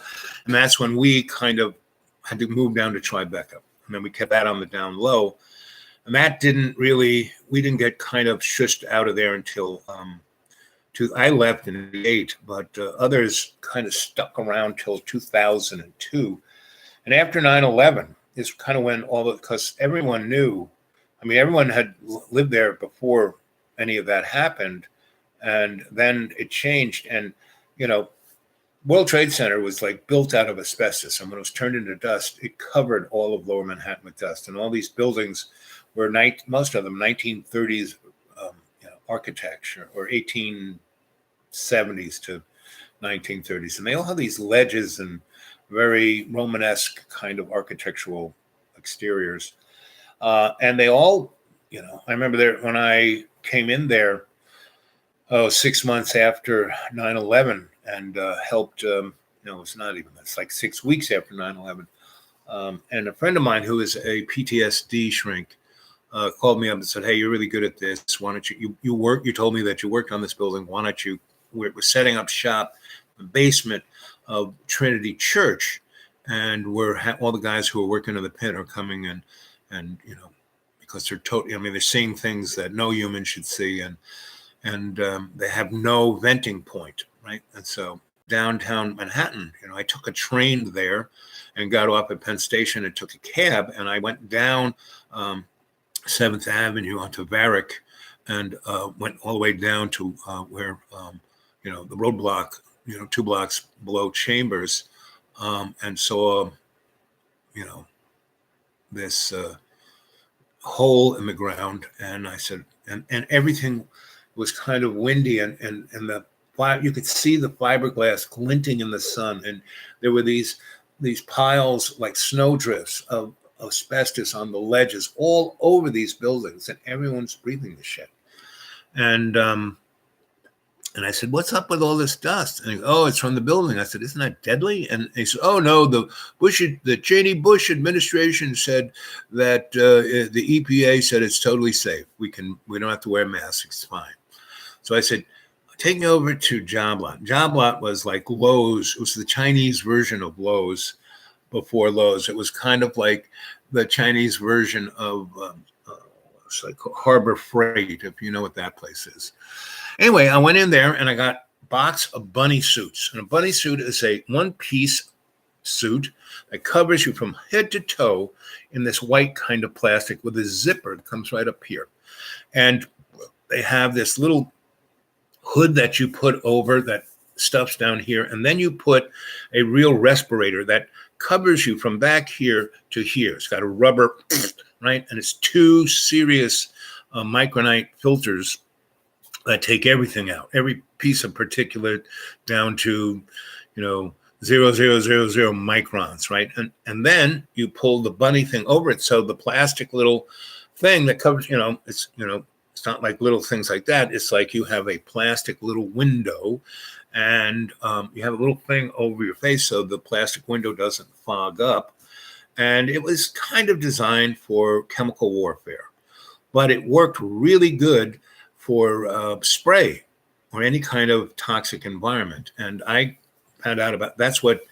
And that's when we kind of had to move down to Tribeca. And then we kept that on the down low. And that we didn't get kind of shushed out of there until I left in 1988, but others kind of stuck around till 2002. And after 9/11 is kind of when because everyone knew, everyone had lived there before any of that happened. And then it changed. And, World Trade Center was like built out of asbestos, and when it was turned into dust, it covered all of Lower Manhattan with dust. And all these buildings were most of them 1930s architecture, or 1870s to 1930s, and they all have these ledges and very Romanesque kind of architectural exteriors. And they all, I remember there when I came in there, 6 months after 9/11, and helped. It's not even. It's like 6 weeks after 9/11. And a friend of mine who is a PTSD shrink called me up and said, "Hey, you're really good at this. Why don't you work? You told me that you worked on this building. Why don't you? We're setting up shop in the basement of Trinity Church, and all the guys who are working in the pit are coming in, and because they're totally. I mean, they're seeing things that no human should see, and they have no venting point, right? And so downtown Manhattan, I took a train there and got off at Penn Station and took a cab, and I went down 7th Avenue onto Varick, and went all the way down to where, the roadblock, 2 blocks below Chambers, and saw, this hole in the ground. And I said, and everything was kind of windy, and you could see the fiberglass glinting in the sun, and there were these piles like snowdrifts of asbestos on the ledges all over these buildings, and everyone's breathing the shit. And I said, "What's up with all this dust?" And he goes, "Oh, it's from the building." I said, "Isn't that deadly?" And he said, "Oh no, the Cheney Bush administration said that the EPA said it's totally safe. We don't have to wear masks. It's fine." So I said, "Take me over to Job Lot." Job Lot was like Lowe's. It was the Chinese version of Lowe's before Lowe's. It was kind of like the Chinese version of it's like Harbor Freight, if you know what that place is. Anyway, I went in there and I got a box of bunny suits. And a bunny suit is a one-piece suit that covers you from head to toe in this white kind of plastic with a zipper that comes right up here. And they have this little hood that you put over that stuffs down here. And then you put a real respirator that covers you from back here to here. It's got a rubber, right? And it's 2 serious micronite filters that take everything out, every piece of particulate down to, 0.0000 microns, right? And then you pull the bunny thing over it. So the plastic little thing that covers, it's not like little things like that. It's like you have a plastic little window, and you have a little thing over your face so the plastic window doesn't fog up. And it was kind of designed for chemical warfare, but it worked really good for spray or any kind of toxic environment. And I found out that's what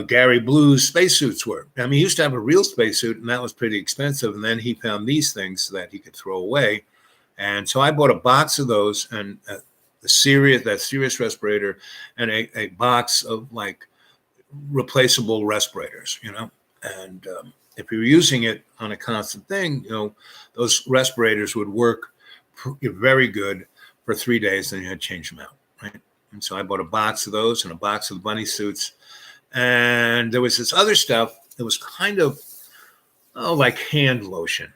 Gary Blue's spacesuits were. I mean, he used to have a real spacesuit, and that was pretty expensive. And then he found these things that he could throw away. And so I bought a box of those, and that serious respirator, and a box of like replaceable respirators, And if you're using it on a constant thing, those respirators would work very good for 3 days, then you had to change them out, right? And so I bought a box of those and a box of the bunny suits. And there was this other stuff that was kind of like hand lotion.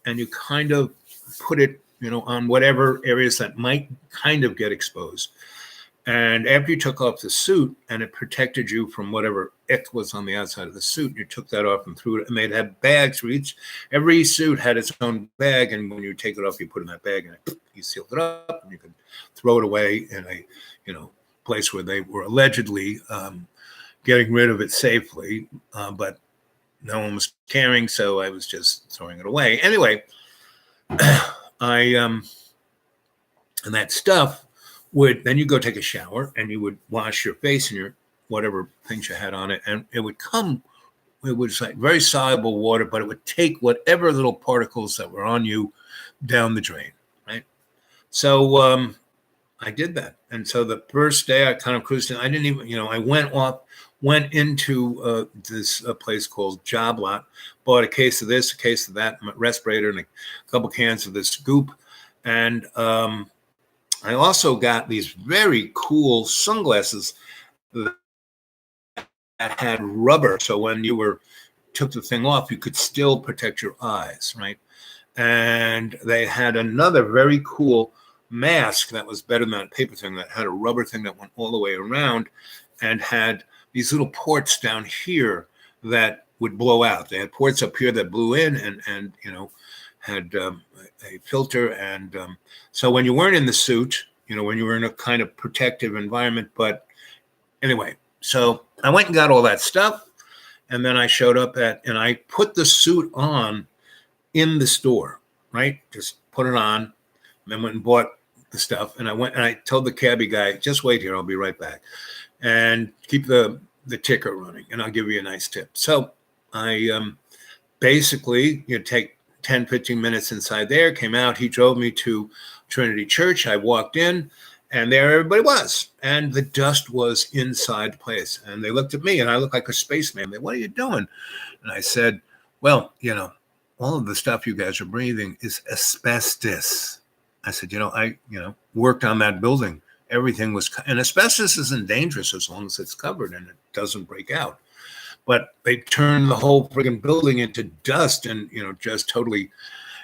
And you kind of put it, on whatever areas that might kind of get exposed. And after you took off the suit and it protected you from whatever ick was on the outside of the suit, you took that off and threw it. And they'd have bags for every suit had its own bag. And when you take it off, you put it in that bag and you sealed it up, and you could throw it away in a, place where they were allegedly getting rid of it safely. But no one was caring. So I was just throwing it away. Anyway, and that stuff then you go take a shower and you would wash your face and your whatever things you had on it, and it was like very soluble water, but it would take whatever little particles that were on you down the drain, right? So I did that. And so the first day I kind of cruised in. I didn't even, I went into this place called Job Lot, bought a case of this, a case of that, respirator, and a couple cans of this goop. And I also got these very cool sunglasses, that had rubber. So when you took the thing off, you could still protect your eyes, right? And they had another very cool mask that was better than that paper thing, that had a rubber thing that went all the way around and had these little ports down here that would blow out. They had ports up here that blew in and had a filter. And so when you weren't in the suit, when you were in a kind of protective environment. But anyway, so I went and got all that stuff. And then I showed up and I put the suit on in the store, right? Just put it on, and then went and bought the stuff. And I told the cabbie guy, just wait here, I'll be right back. And keep the ticker running, and I'll give you a nice tip. So I basically take 10, 15 minutes inside there, came out. He drove me to Trinity Church. I walked in, and there everybody was. And the dust was inside the place. And they looked at me, and I looked like a spaceman. They, what are you doing? And I said, well, all of the stuff you guys are breathing is asbestos. I said, I worked on that building. Everything was, and asbestos isn't dangerous as long as it's covered and it doesn't break out. But they turned the whole friggin' building into dust and, just totally.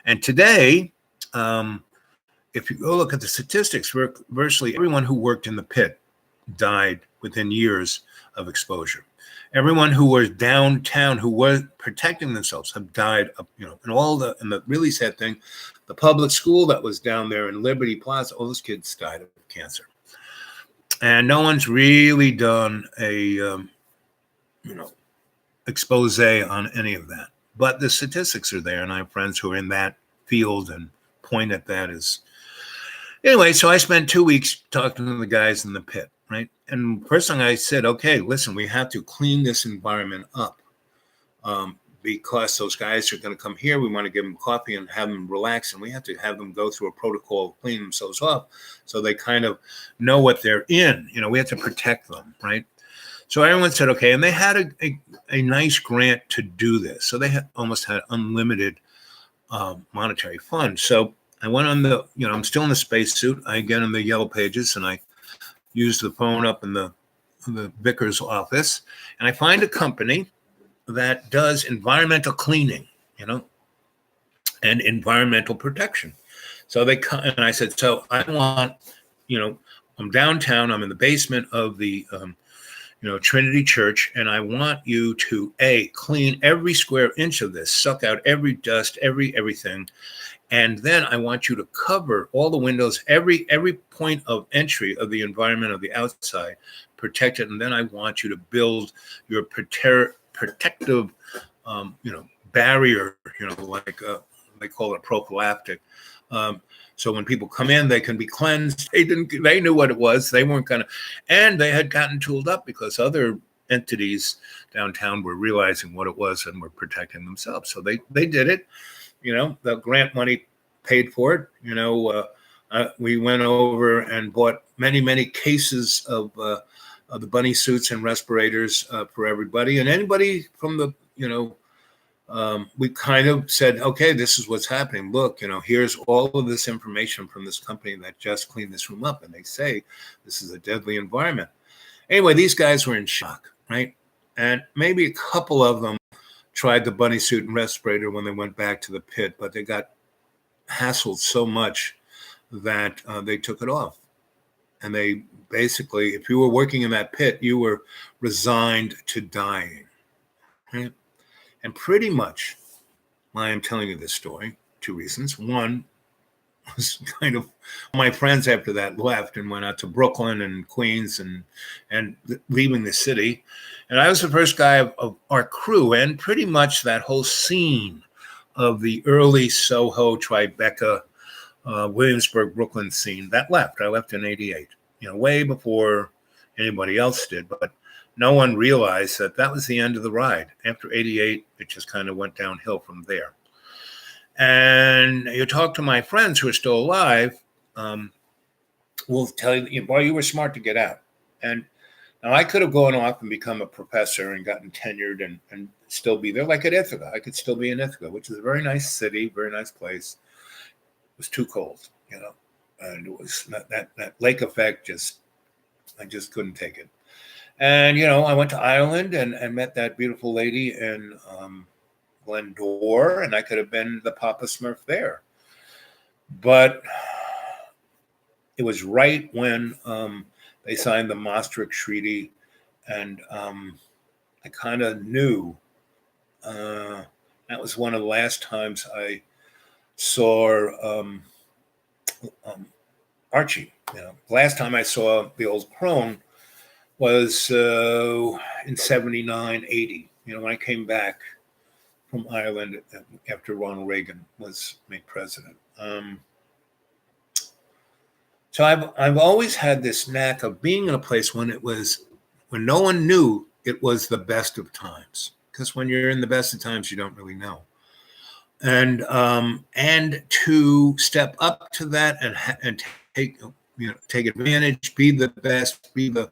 And today, if you go look at the statistics, virtually everyone who worked in the pit died within years of exposure. Everyone who was downtown, who was protecting themselves, have died. And the really sad thing, the public school that was down there in Liberty Plaza, all those kids died of cancer. And no one's really done a, expose on any of that. But the statistics are there, and I have friends who are in that field and point at that as. Anyway, so I spent 2 weeks talking to the guys in the pit, right? And first thing I said, okay, listen, we have to clean this environment up because those guys are going to come here. We want to give them coffee and have them relax, and we have to have them go through a protocol of cleaning themselves up so they kind of know what they're in. We have to protect them, right? So everyone said, okay, and they had a nice grant to do this. So they almost had unlimited monetary funds. So I went on I'm still in the spacesuit. I get in the yellow pages and I use the phone up in the vicar's office, and I find a company that does environmental cleaning, and environmental protection. So they come, and I said, so I want, I'm downtown, I'm in the basement of the, Trinity Church, and I want you to clean every square inch of this, suck out every dust, everything. And then I want you to cover all the windows, every point of entry of the environment of the outside, protect it. And then I want you to build your protective, barrier, like they call it prophylactic. So when people come in, they can be cleansed. They knew what it was. They weren't going to, and they had gotten tooled up because other entities downtown were realizing what it was and were protecting themselves. So they did it. The grant money paid for it. We went over and bought many cases of the bunny suits and respirators for everybody. And anybody from the, we kind of said, okay, this is what's happening. Look, here's all of this information from this company that just cleaned this room up. And they say this is a deadly environment. Anyway, these guys were in shock, right? And maybe a couple of them tried the bunny suit and respirator when they went back to the pit, but they got hassled so much that they took it off. And they basically, if you were working in that pit, you were resigned to dying. Right? And pretty much why I'm telling you this story, 2 reasons. One was kind of my friends after that left and went out to Brooklyn and Queens and leaving the city. And I was the first guy of our crew, and pretty much that whole scene of the early Soho, Tribeca, Williamsburg, Brooklyn scene that left. I left in '88, way before anybody else did. But no one realized that was the end of the ride. After '88, it just kind of went downhill from there. And you talk to my friends who are still alive, will tell you, boy, you were smart to get out. And now I could have gone off and become a professor and gotten tenured and still be there, like at Ithaca. I could still be in Ithaca, which is a very nice city, very nice place. It was too cold, and it was that lake effect. I just couldn't take it. And, I went to Ireland and met that beautiful lady in Glendore, and I could have been the Papa Smurf there. But it was right when they signed the Maastricht Treaty, and I kind of knew that was one of the last times I saw Archie. Last time I saw the old crone was in 79, 80. When I came back from Ireland after Ronald Reagan was made president. So I've always had this knack of being in a place when no one knew it was the best of times. Because when you're in the best of times, you don't really know. And to step up to that and take advantage, be the best, be the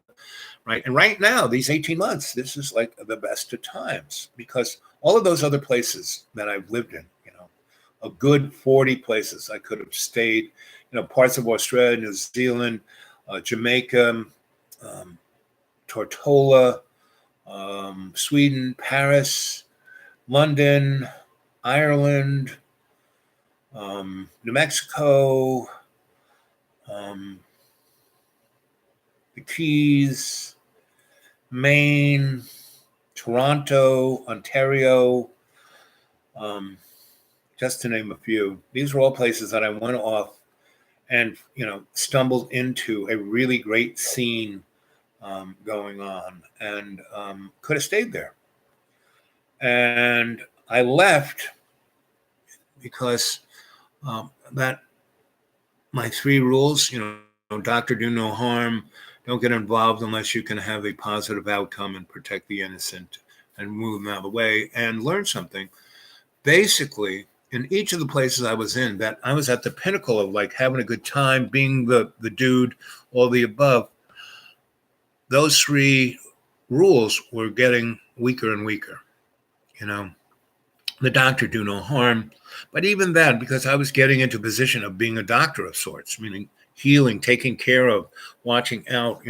right. And right now, these 18 months, this is like the best of times, because all of those other places that I've lived in, a good 40 places I could have stayed, parts of Australia, New Zealand, Jamaica, Tortola, Sweden, Paris, London, Ireland, New Mexico, the Keys, Maine, Toronto, Ontario, just to name a few. These were all places that I went off and, stumbled into a really great scene going on, and could have stayed there. And I left because that my 3 rules, doctor, do no harm, don't get involved unless you can have a positive outcome and protect the innocent and move them out of the way and learn something. Basically, in each of the places I was in, that I was at the pinnacle of like having a good time, being the dude, all the above. Those 3 rules were getting weaker and weaker. The doctor, do no harm. But even then, because I was getting into a position of being a doctor of sorts, meaning healing, taking care of, watching out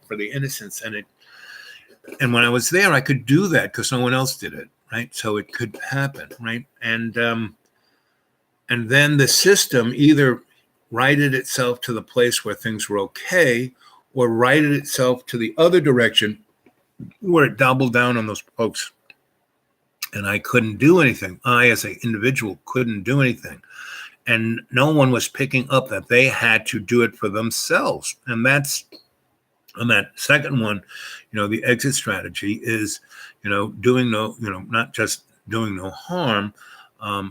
for the innocents. And when I was there, I could do that because no one else did it, right? So it could happen, right? And then the system either righted itself to the place where things were okay, or righted itself to the other direction where it doubled down on those folks. And I couldn't do anything. I, as an individual, couldn't do anything. And no one was picking up that they had to do it for themselves. And that's, on that second one, the exit strategy is, doing no, not just doing no harm,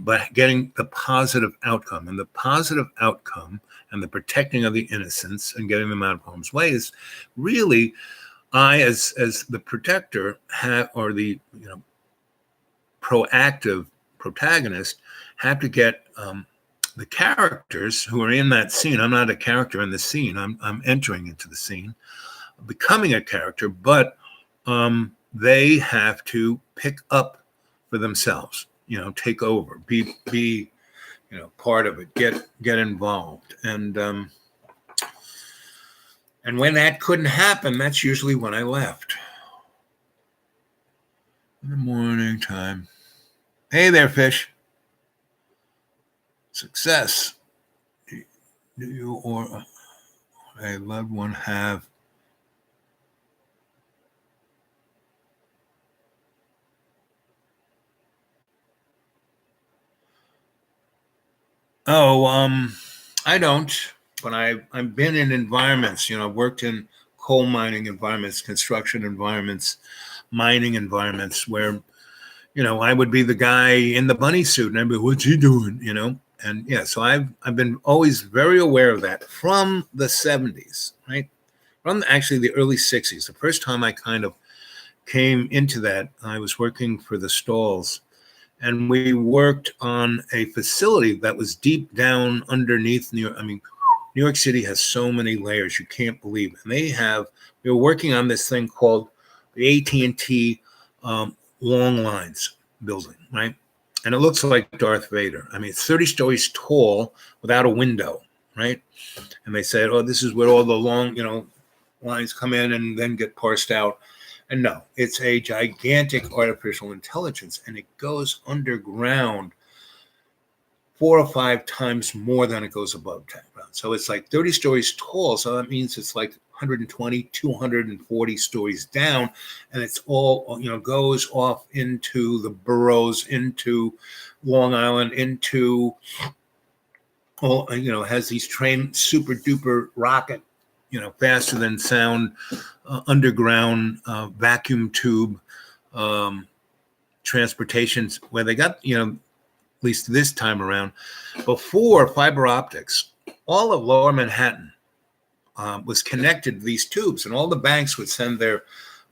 but getting the positive outcome. And the positive outcome and the protecting of the innocents and getting them out of harm's way is really, I, as the protector, or the, proactive protagonist, have to get the characters who are in that scene. I'm not a character in the scene. I'm entering into the scene, becoming a character, but they have to pick up for themselves. Take over, be part of it, get involved, and when that couldn't happen, that's usually when I left. In the morning time. Hey there, fish. Success. Do you or a loved one have I don't, but I've been in environments, I've worked in coal mining environments, construction environments, mining environments where, I would be the guy in the bunny suit and I'd be, what's he doing? And yeah, so I've been always very aware of that from the 70s, right? From actually the early 60s. The first time I kind of came into that, I was working for the Stalls, and we worked on a facility that was deep down underneath New York. I mean, New York City has so many layers, you can't believe. And we were working on this thing called the AT&T Long Lines building, right? And it looks like Darth Vader. I mean, it's 30 stories tall without a window, right? And they said, oh, this is where all the long, lines come in and then get parsed out. And no, it's a gigantic artificial intelligence, and it goes underground 4 or 5 times more than it goes above ground. So it's like 30 stories tall. So that means it's like 120, 240 stories down, and it's all, goes off into the boroughs, into Long Island, into all, has these train super duper rocket, faster than sound, underground vacuum tube transportations, where they got, at least this time around, before fiber optics, all of lower Manhattan was connected to these tubes, and all the banks would send their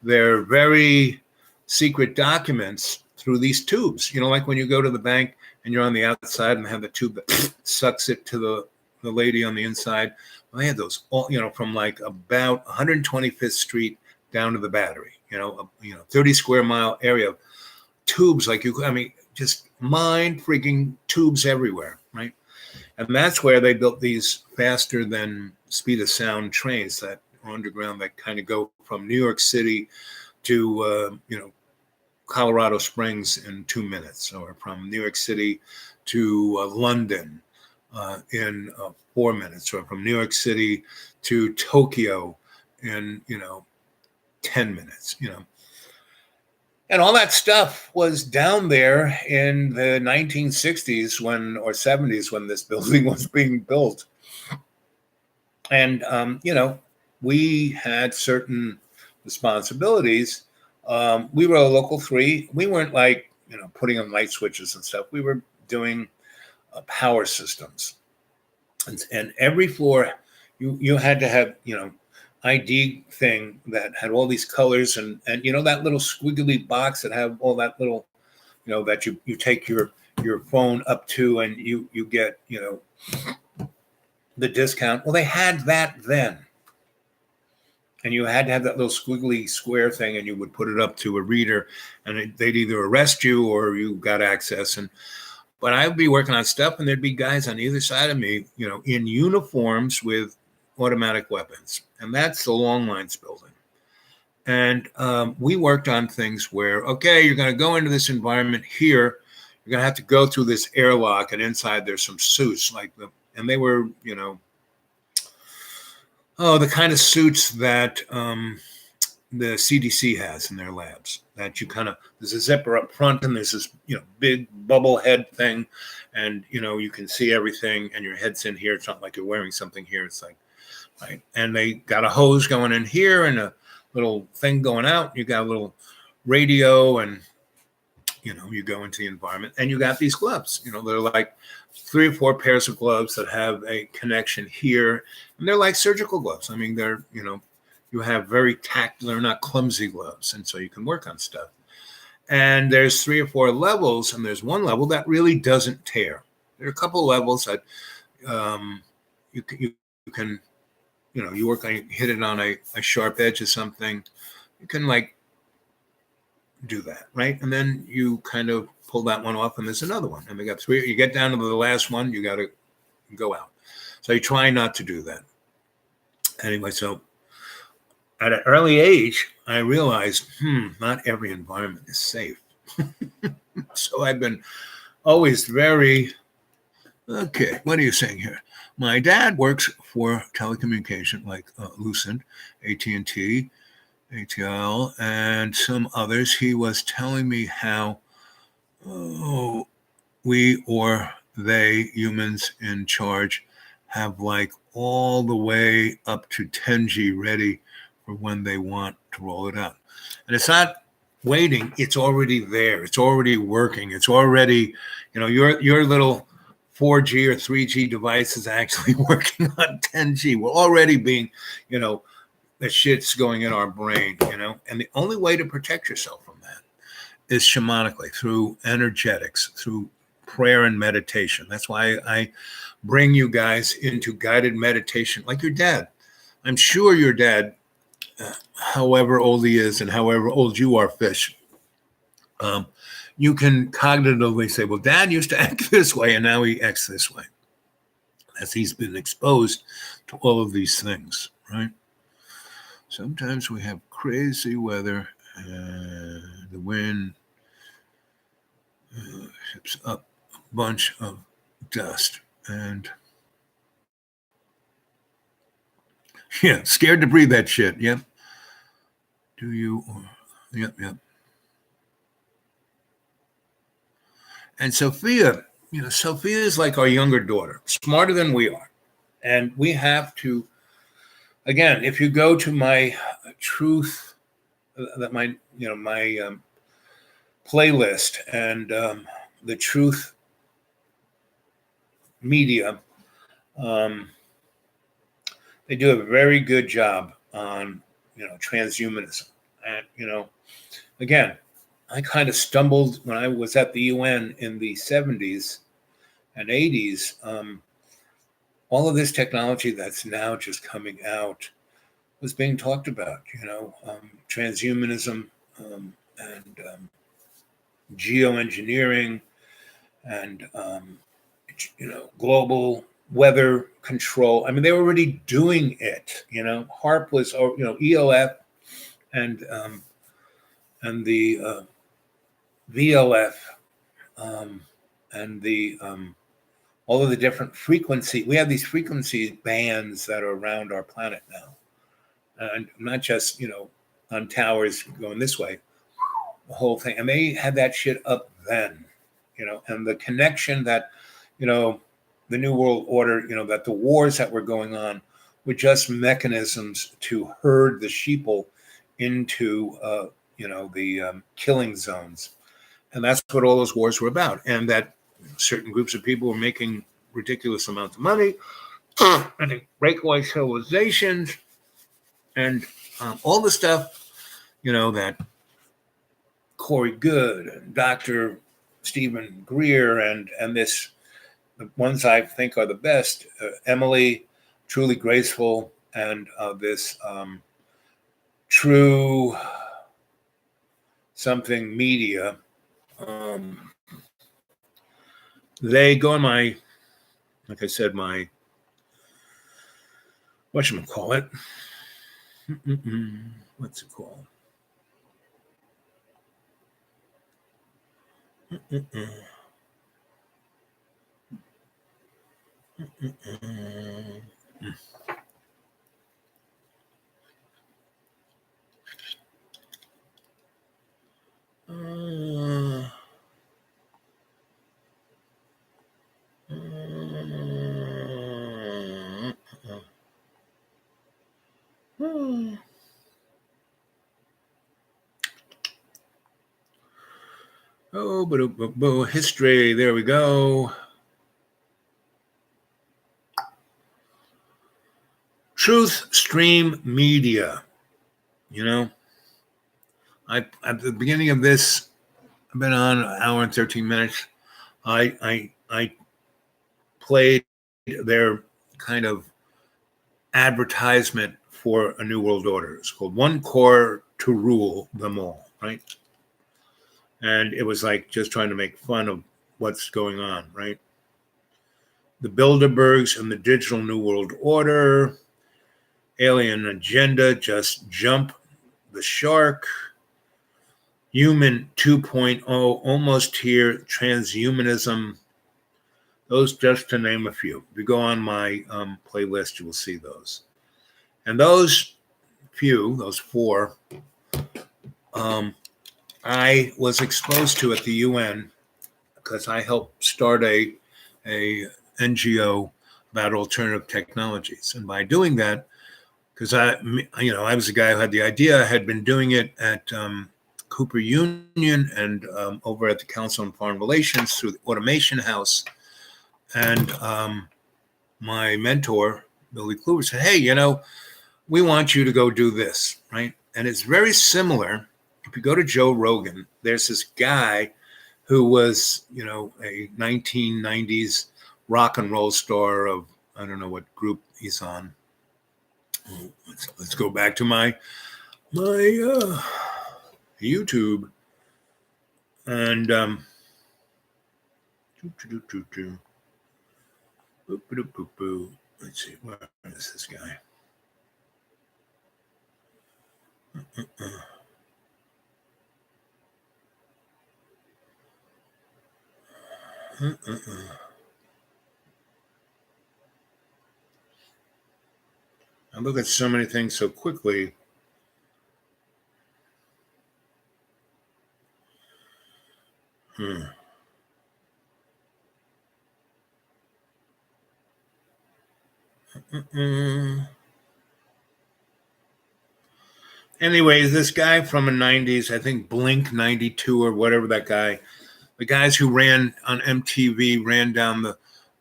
very secret documents through these tubes. Like when you go to the bank and you're on the outside and they have the tube that sucks it to the lady on the inside. Well, they had those all, from like about 125th Street down to the Battery. 30 square mile area of tubes, just mind freaking tubes everywhere, right? And that's where they built these faster than speed of sound trains that are underground, that kind of go from New York City to Colorado Springs in 2 minutes, or from New York City to London in 4 minutes, or from New York City to Tokyo in 10 minutes. And all that stuff was down there in the 1960s or 70s, when this building was being built. And, we had certain responsibilities. We were a local 3. We weren't like, putting on light switches and stuff. We were doing power systems. And every floor, you had to have, ID thing that had all these colors, and that little squiggly box that have all that little, that you take your phone up to, and you get the discount. Well, they had that then, and you had to have that little squiggly square thing, and you would put it up to a reader, and they'd either arrest you or you got access. But I would be working on stuff, and there'd be guys on either side of me, in uniforms with automatic weapons. And that's the Long Lines building. And we worked on things where, okay, you're going to go into this environment here. You're going to have to go through this airlock, and inside there's some suits, and they were, the kind of suits that the CDC has in their labs, that there's a zipper up front, and there's this, big bubble head thing, and, you can see everything, and your head's in here. It's not like you're wearing something here. It's like, right. And they got a hose going in here and a little thing going out. You got a little radio, and, you go into the environment, and you got these gloves, they're like 3 or 4 pairs of gloves that have a connection here. And they're like surgical gloves. They're, you have very tactile, they're not clumsy gloves. And so you can work on stuff. And there's 3 or 4 levels, and there's one level that really doesn't tear. There are a couple levels that you can, you work on, hit it on a sharp edge of something. You can do that, right? And then you kind of pull that one off, and there's another one. And they got 3. You get down to the last one, you got to go out. So you try not to do that. Anyway, so at an early age, I realized, not every environment is safe. So I've been always very, okay, what are you saying here? My dad works for telecommunication, like Lucent, AT&T, ATL, and some others. He was telling me how we, or they, humans in charge, have all the way up to 10G ready for when they want to roll it out. And it's not waiting, it's already there. It's already working. It's already, your little 4G or 3G device is actually working on 10G. We're already being, the shit's going in our brain, and the only way to protect yourself from that is shamanically, through energetics, through prayer and meditation. That's why I bring you guys into guided meditation, like your dad. I'm sure your dad, however old he is and however old you are, Fish, you can cognitively say, well, Dad used to act this way, and now he acts this way, as he's been exposed to all of these things, right? Sometimes we have crazy weather, and the wind ships up a bunch of dust. And yeah, scared to breathe that shit. Yep. Do you? Yep, yep. And Sophia, Sophia is like our younger daughter, smarter than we are. And we have to, again, if you go to my truth, that my playlist and the truth media, um, they do a very good job on, transhumanism. And, again, I kind of stumbled when I was at the UN in the 70s and 80s. All of this technology that's now just coming out was being talked about, transhumanism and geoengineering and, global weather control. I mean, they were already doing it, HARP was, ELF and the VLF um, and the all of the different frequency. We have these frequency bands that are around our planet now, and not just on towers going this way, the whole thing. And they had that shit up then, and the connection that you know the New World Order, that the wars that were going on were just mechanisms to herd the sheeple into the killing zones. And that's what all those wars were about. And that certain groups of people were making ridiculous amounts of money and they break away civilizations and all the stuff, that Corey Good and Dr. Stephen Greer and this, the ones I think are the best, Emily, Truly Graceful, and this True Something Media. They go on my, like I said, my, whatchamacallit? What's it called? Oh, history. There we go. Truth Stream Media. At the beginning of this, I've been on an hour and 13 minutes. I played their kind of advertisement for a new world order. It's called One Core to Rule Them All, right? And it was like just trying to make fun of what's going on, right? The Bilderbergs and the digital new world order, alien agenda, just jump the shark, human 2.0, almost here, transhumanism, those just to name a few. If you go on my playlist, you will see those. And those four, I was exposed to at the UN because I helped start a NGO about alternative technologies. And by doing that, because I was the guy who had the idea, I had been doing it at Cooper Union and over at the Council on Foreign Relations through the Automation House. And my mentor, Billy Kluwer, said, hey, we want you to go do this, right? And it's very similar. If you go to Joe Rogan, there's this guy who was, a 1990s rock and roll star of, I don't know what group he's on. Let's go back to my YouTube. And let's see, where is this guy? I look at so many things so quickly. Anyways, this guy from the 90s, I think Blink 92 or whatever that guy, the guys who ran on MTV, ran down the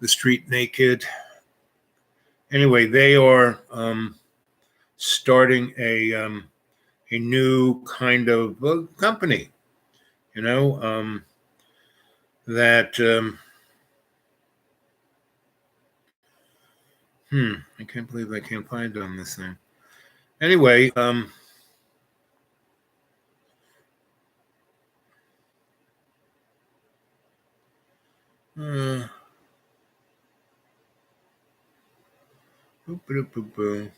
street naked. Anyway, they are starting a new kind of company, you know, that, I can't believe I can't find it on this thing. Anyway, boop, boop, boop, boop.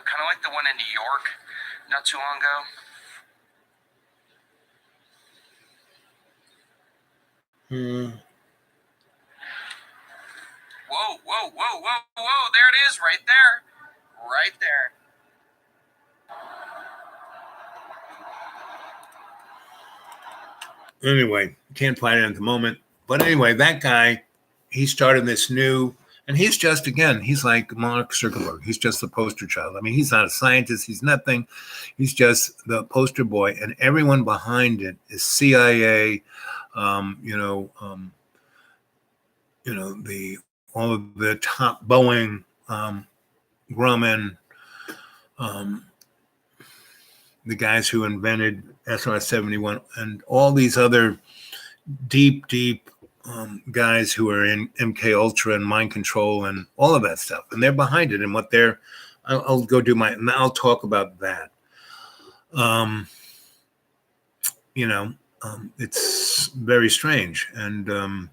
Kind of like the one in New York not too long ago. Whoa, whoa, whoa, whoa, whoa. There it is, right there. Right there. Anyway, can't find it at the moment. But anyway, that guy, he started this new, and he's just, again, he's like Mark Zuckerberg. He's just the poster child. I mean, he's not a scientist. He's nothing. He's just the poster boy. And everyone behind it is CIA, the all of the top Boeing, Grumman, the guys who invented SR-71, and all these other deep guys who are in MK Ultra and mind control and all of that stuff, and they're behind it. And what they're, I'll go do my, I'll talk about that. It's very strange, and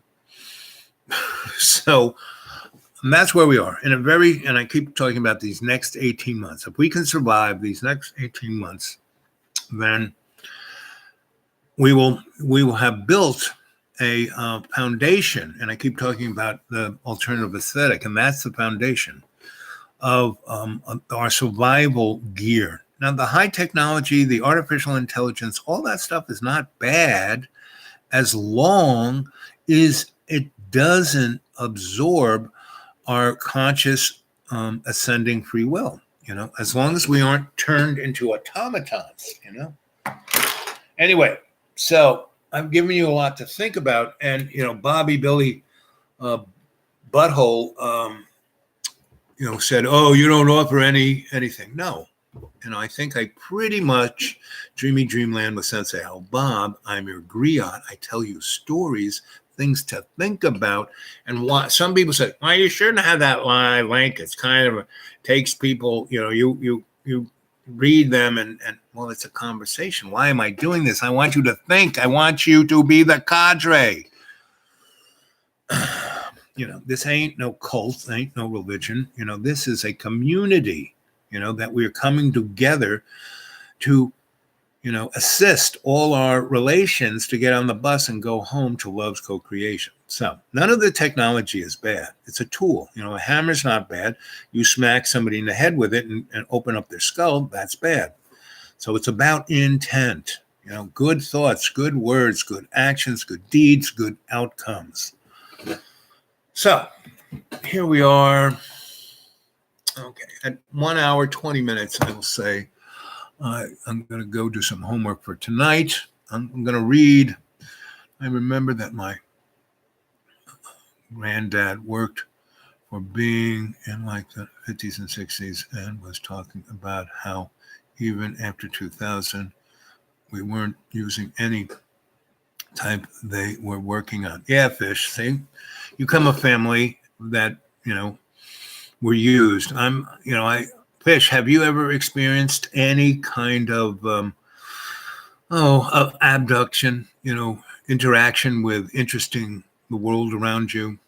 so that's where we are in a very, and I keep talking about these next 18 months. If we can survive these next 18 months, then we will have built a foundation. And I keep talking about the alternative aesthetic, and that's the foundation of our survival gear. Now, the high technology, the artificial intelligence, all that stuff is not bad as long as it doesn't absorb our conscious ascending free will, as long as we aren't turned into automatons, Anyway, so I'm giving you a lot to think about. And, Bobby Billy Butthole, said, oh, you don't offer anything. No. I think I pretty much dreamy dreamland with Sensei Al Bob. I'm your griot. I tell you stories, things to think about. And why some people say, well, you shouldn't have that live link. It's kind of takes people, you read them and well, it's a conversation. Why am I doing this? I want you to think. I want you to be the cadre. This ain't no cult, ain't no religion. This is a community, that we're coming together to, assist all our relations to get on the bus and go home to love's co-creation. So none of the technology is bad. It's a tool. A hammer's not bad. You smack somebody in the head with it and open up their skull, that's bad. So it's about intent, good thoughts, good words, good actions, good deeds, good outcomes. So here we are. Okay, at 1 hour, 20 minutes, I will say, I'm going to go do some homework for tonight. I'm going to read. I remember that my granddad worked for Being in like the 50s and 60s and was talking about how even after 2000, we weren't using any type they were working on. Yeah, Fish, see, you come a family that, were used. Fish, have you ever experienced any kind of abduction, interaction with interesting the world around you?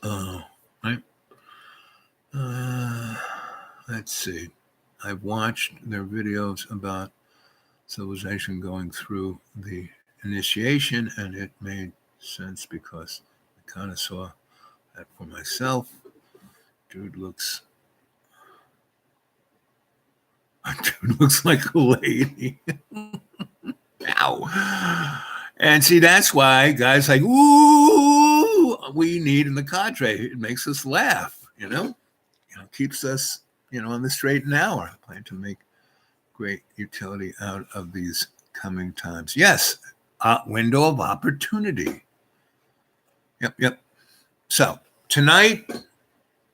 Right? Uh, let's see. I've watched their videos about civilization going through the initiation, and it made sense because I kind of saw that for myself. Dude looks, dude looks like a lady. Ow. And see, that's why guys like, ooh, we need in the cadre. It makes us laugh, keeps us, on the straight and narrow. I plan to make great utility out of these coming times. Yes, window of opportunity. Yep. So tonight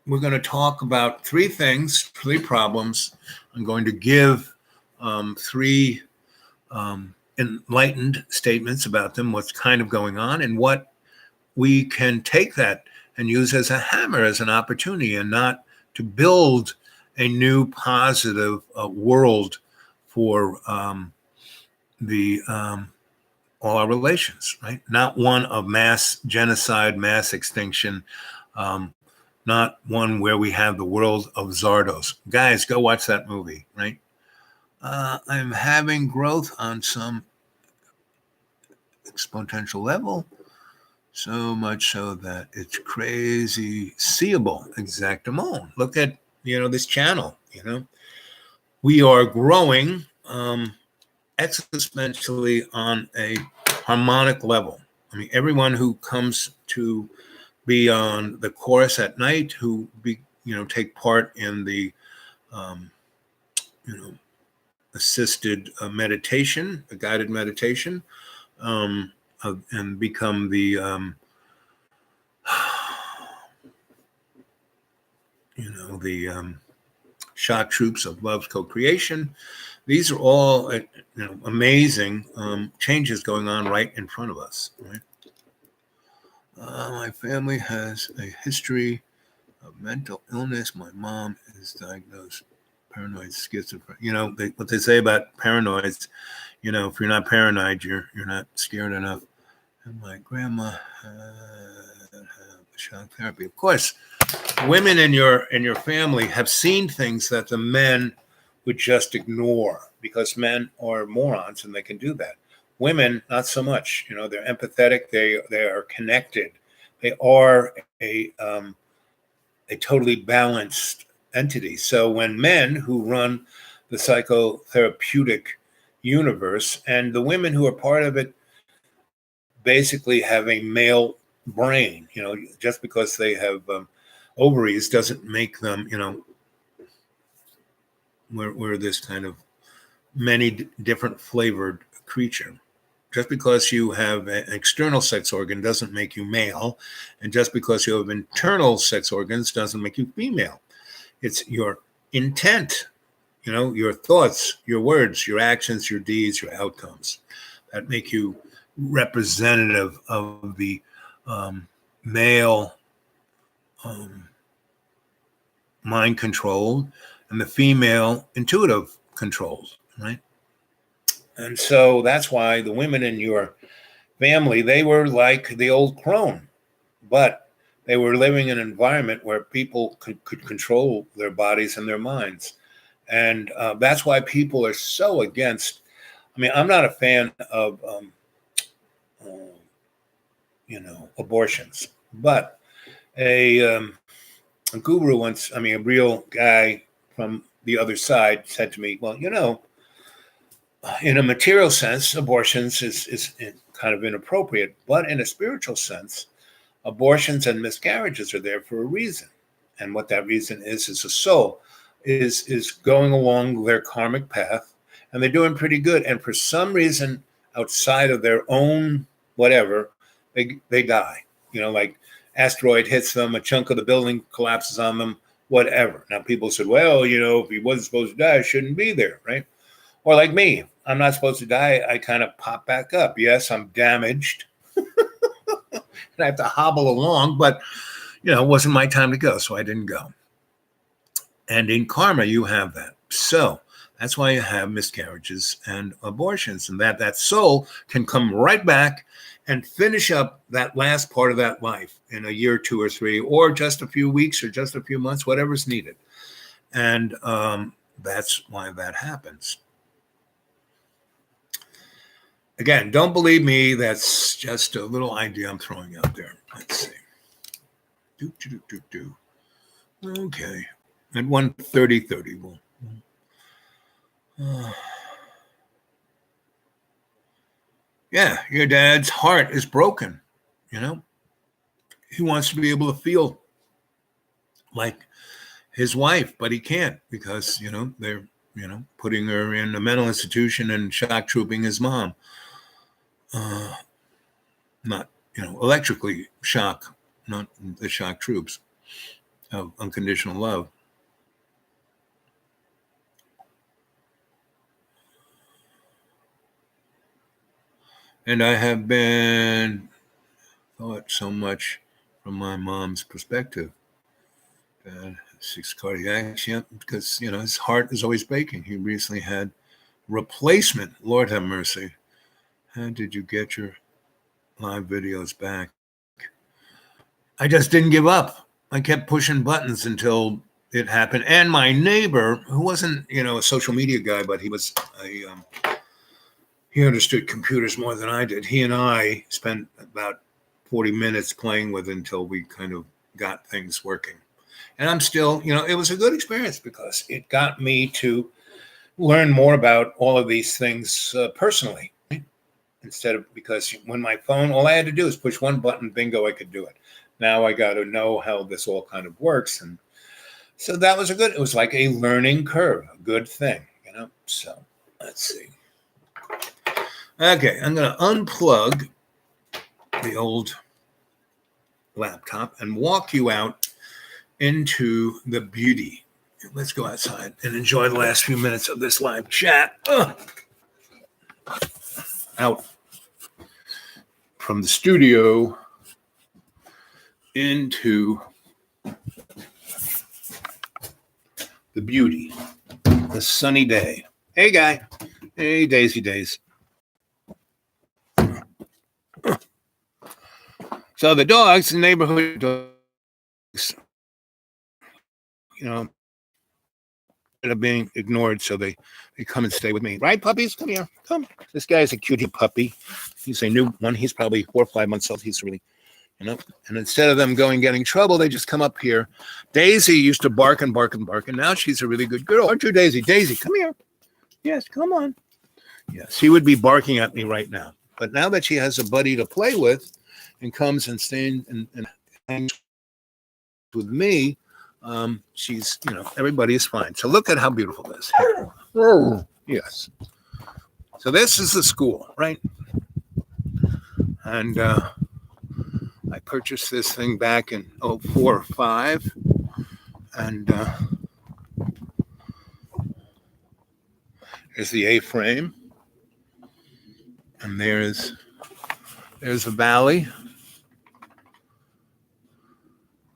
we're going to talk about three things, three problems. I'm going to give three enlightened statements about them, what's kind of going on, and what we can take that and use as a hammer, as an opportunity, and not to build a new positive world for the all our relations, right? Not one of mass genocide, mass extinction, not one where we have the world of Zardos. Guys, go watch that movie, right? I'm having growth on some exponential level, so much so that it's crazy seeable. Exactement. Look at, this channel, we are growing exponentially on a harmonic level. I mean, everyone who comes to be on the chorus at night, who take part in the assisted meditation, a guided meditation, and become the the shock troops of love's co-creation. These are all amazing changes going on right in front of us. Right? My family has a history of mental illness. My mom is diagnosed paranoid schizophrenia. What they say about paranoids, if you're not paranoid, you're not scared enough. And my grandma had shock therapy. Of course, women in your family have seen things that the men would just ignore, because men are morons and they can do that. Women, not so much. They're empathetic. They are connected. They are a totally balanced entity. So when men who run the psychotherapeutic universe, and the women who are part of it basically have a male brain, just because they have ovaries doesn't make them, we're this kind of many different flavored creature. Just because you have an external sex organ doesn't make you male. And just because you have internal sex organs doesn't make you female. It's your intent, your thoughts, your words, your actions, your deeds, your outcomes that make you representative of the male mind controlled and the female intuitive controlled, right? And so that's why the women in your family, they were like the old crone, but they were living in an environment where people could control their bodies and their minds. And that's why people are so against. I mean, I'm not a fan of, abortions, but a guru once, a real guy from the other side said to me, well, in a material sense, abortions is kind of inappropriate, but in a spiritual sense, abortions and miscarriages are there for a reason. And what that reason is a soul is going along their karmic path, and they're doing pretty good. And for some reason, outside of their own whatever, they die. Like asteroid hits them, a chunk of the building collapses on them, whatever. Now people said, well, if he wasn't supposed to die, I shouldn't be there, right? Or like me, I'm not supposed to die. I kind of pop back up. Yes, I'm damaged. And I have to hobble along, but, it wasn't my time to go, so I didn't go. And in karma, you have that. So That's why you have miscarriages and abortions, and that soul can come right back and finish up that last part of that life in a year, 2 or 3, or just a few weeks or just a few months, whatever's needed. And that's why that happens. Again, don't believe me. That's just a little idea I'm throwing out there. Let's see. Okay. At 1:30, we'll. Yeah, your dad's heart is broken. You know, he wants to be able to feel like his wife, but he can't because, they're, putting her in a mental institution and shock trooping his mom. Not, electrically shock, not the shock troops of unconditional love. And I have been thought so much from my mom's perspective. Dad, 6 cardiacs, yeah, because, his heart is always breaking. He recently had replacement. Lord have mercy. How did you get your live videos back? I just didn't give up. I kept pushing buttons until it happened. And my neighbor, who wasn't, a social media guy, but he was he understood computers more than I did. He and I spent about 40 minutes playing with it until we kind of got things working. And I'm still, it was a good experience because it got me to learn more about all of these things personally. Instead of, because when my phone, all I had to do is push one button, bingo, I could do it. Now I got to know how this all kind of works. And so that was it was like a learning curve, a good thing, So let's see. Okay, I'm going to unplug the old laptop and walk you out into the beauty. Let's go outside and enjoy the last few minutes of this live chat. Out from the studio into the beauty, the sunny day. Hey, guy. Hey, Daisy Days. So the dogs, the neighborhood dogs, are being ignored, so they come and stay with me. Right, puppies? Come here. Come. This guy's a cutie puppy. He's a new one. He's probably 4 or 5 months old. He's really, and instead of them getting trouble, they just come up here. Daisy used to bark and bark and bark, and now she's a really good girl. Aren't you, Daisy? Daisy, come here. Yes, come on. Yes, she would be barking at me right now. But now that she has a buddy to play with and comes and stays and hangs with me, she's, everybody is fine. So look at how beautiful this is. Oh, yes. So this is the school, right? And I purchased this thing back in 04 or 05. And there's the A-frame. And there's a valley.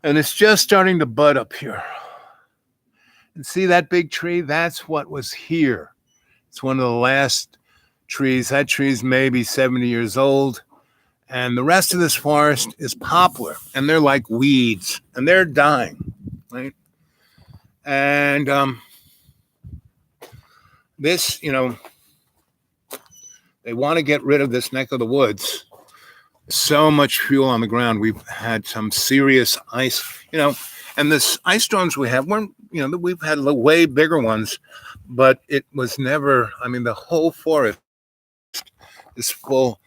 And it's just starting to bud up here. And see that big tree? That's what was here. It's one of the last trees. That tree is maybe 70 years old. And the rest of this forest is poplar. And they're like weeds. And they're dying. Right? And this, they want to get rid of this neck of the woods. So much fuel on the ground. We've had some serious ice, and this ice storms we have weren't, we've had way bigger ones, but it was never, the whole forest is full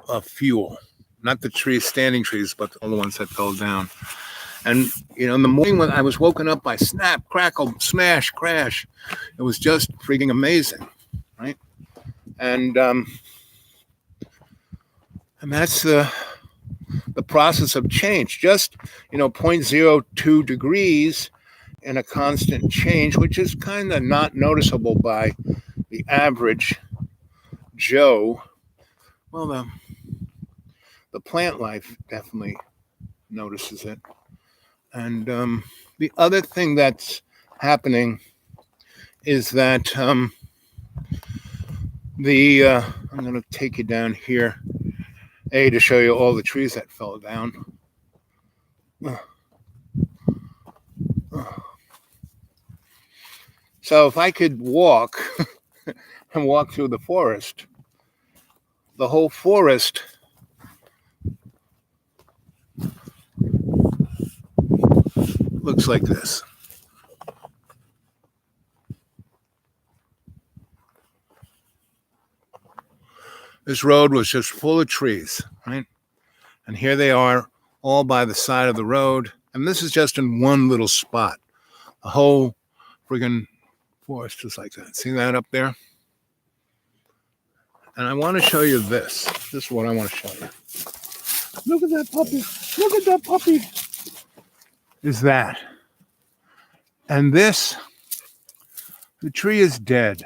of fuel, not the trees, standing trees, but all the ones that fell down. And, in the morning when I was woken up by snap, crackle, smash, crash, it was just freaking amazing, right? And that's the process of change. Just, 0.02 degrees in a constant change, which is kind of not noticeable by the average Joe. Well, the plant life definitely notices it. And the other thing that's happening is that I'm going to take you down here, to show you all the trees that fell down. So if I could walk and walk through the forest, the whole forest looks like this. This road was just full of trees, right? And here they are, all by the side of the road. And this is just in one little spot. The whole friggin' forest is like that. See that up there? And I want to show you this. This is what I want to show you. Look at that puppy. Look at that puppy. Is that. And this, the tree is dead.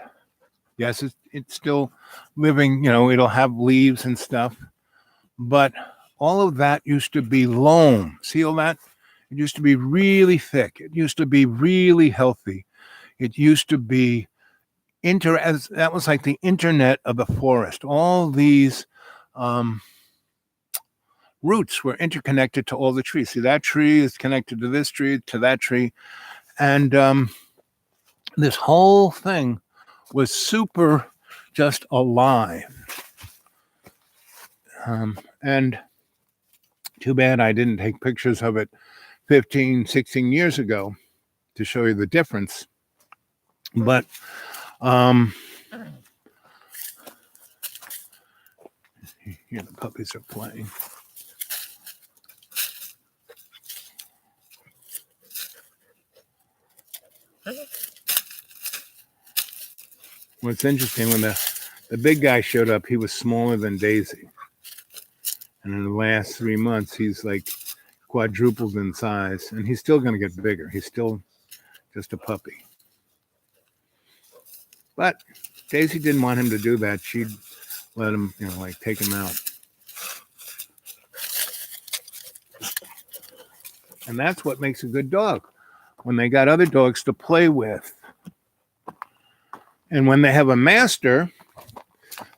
Yes, it's still living, it'll have leaves and stuff. But all of that used to be loam. See all that? It used to be really thick. It used to be really healthy. It used to be that was like the internet of the forest. All these roots were interconnected to all the trees. See, that tree is connected to this tree, to that tree. And this whole thing was super just alive. And too bad I didn't take pictures of it 15, 16 years ago to show you the difference. But here the puppies are playing. What's interesting, when the big guy showed up, he was smaller than Daisy. And in the last 3 months, he's like quadrupled in size. And he's still going to get bigger. He's still just a puppy. But Daisy didn't want him to do that. She'd let him, take him out. And that's what makes a good dog. When they got other dogs to play with. And when they have a master,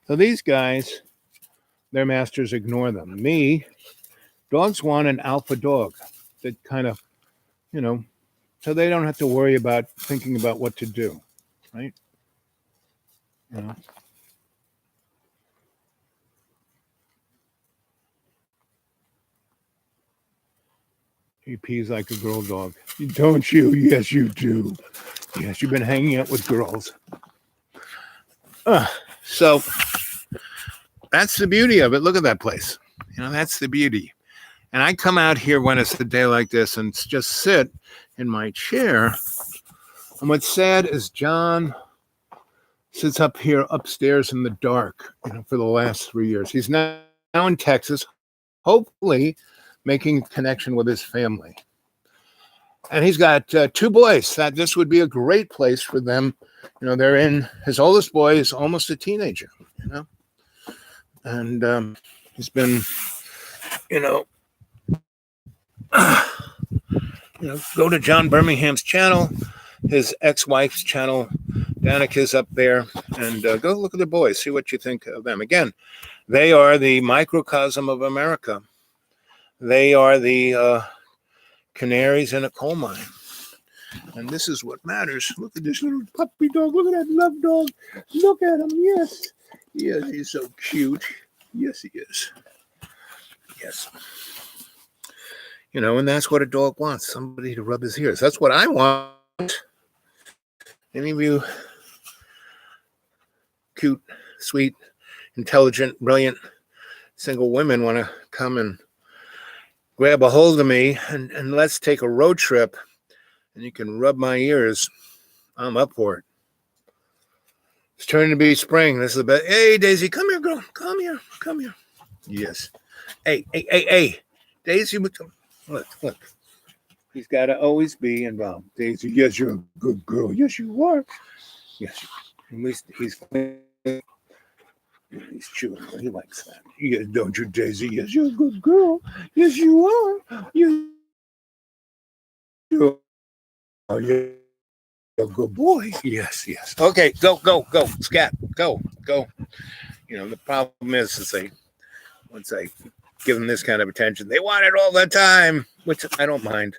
so these guys, their masters ignore them. Dogs want an alpha dog that kind of, so they don't have to worry about thinking about what to do, right? He pees like a girl dog. Don't you? Yes, you do. Yes, you've been hanging out with girls. So that's the beauty of it. Look at that place. That's the beauty. And I come out here when it's a day like this and just sit in my chair. And what's sad is John sits up here upstairs in the dark, for the last 3 years. He's now in Texas, hopefully making a connection with his family. And he's got 2 boys. That this would be a great place for them. They're in, his oldest boy is almost a teenager, And he's been, go to John Birmingham's channel, his ex-wife's channel. Danica's up there, and go look at the boys. See what you think of them. Again, they are the microcosm of America. They are the canaries in a coal mine. And this is what matters. Look at this little puppy dog. Look at that love dog. Look at him. Yes. Yes, he's so cute. Yes, he is. Yes. And that's what a dog wants. Somebody to rub his ears. That's what I want. Any of you cute, sweet, intelligent, brilliant single women want to come and grab a hold of me and let's take a road trip and you can rub my ears, I'm up for it. It's turning to be spring. This is the best. Hey, Daisy, come here, girl. Come here. Come here. Yes. Hey. Daisy, look. He's got to always be involved. Daisy, yes, you're a good girl. Yes, you are. Yes. At least he's chewing. He likes that. Yes, don't you, Daisy? Yes, you're a good girl. Yes, you are. You are. good boy. Yes, yes. Okay, go, scat, go. The problem is once I give them this kind of attention, they want it all the time, which I don't mind.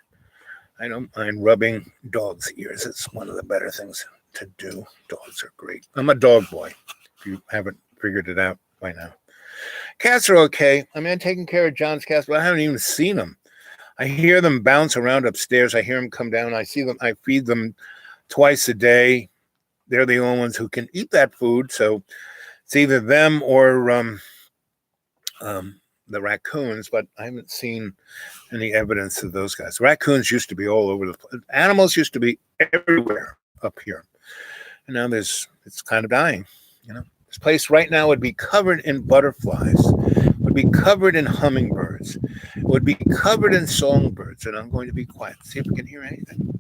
I don't mind rubbing dogs' ears. It's one of the better things to do. Dogs are great. I'm a dog boy, if you haven't figured it out by now. Cats are okay. I mean, I'm taking care of John's cats, but I haven't even seen them. I hear them bounce around upstairs. I hear them come down. I see them. I feed them twice a day. They're the only ones who can eat that food. So it's either them or the raccoons, but I haven't seen any evidence of those guys. Raccoons used to be all over the place. Animals used to be everywhere up here. And now it's kind of dying. This place right now would be covered in butterflies, would be covered in hummingbirds, would be covered in songbirds. And I'm going to be quiet. See if we can hear anything.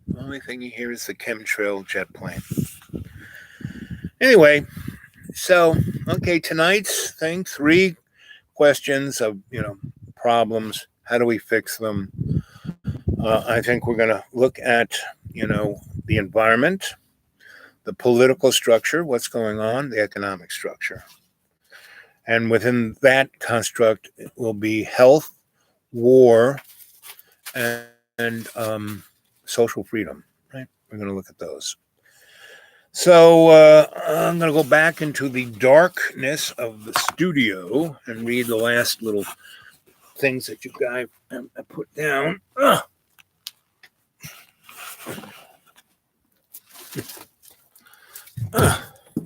The only thing you hear is the chemtrail jet plane. Anyway, so, okay, tonight's thing, 3 questions of, problems. How do we fix them? I think we're going to look at, the environment, the political structure, what's going on, the economic structure. And within that construct, it will be health, war, and social freedom, right? We're going to look at those. So I'm going to go back into the darkness of the studio and read the last little things that you guys put down.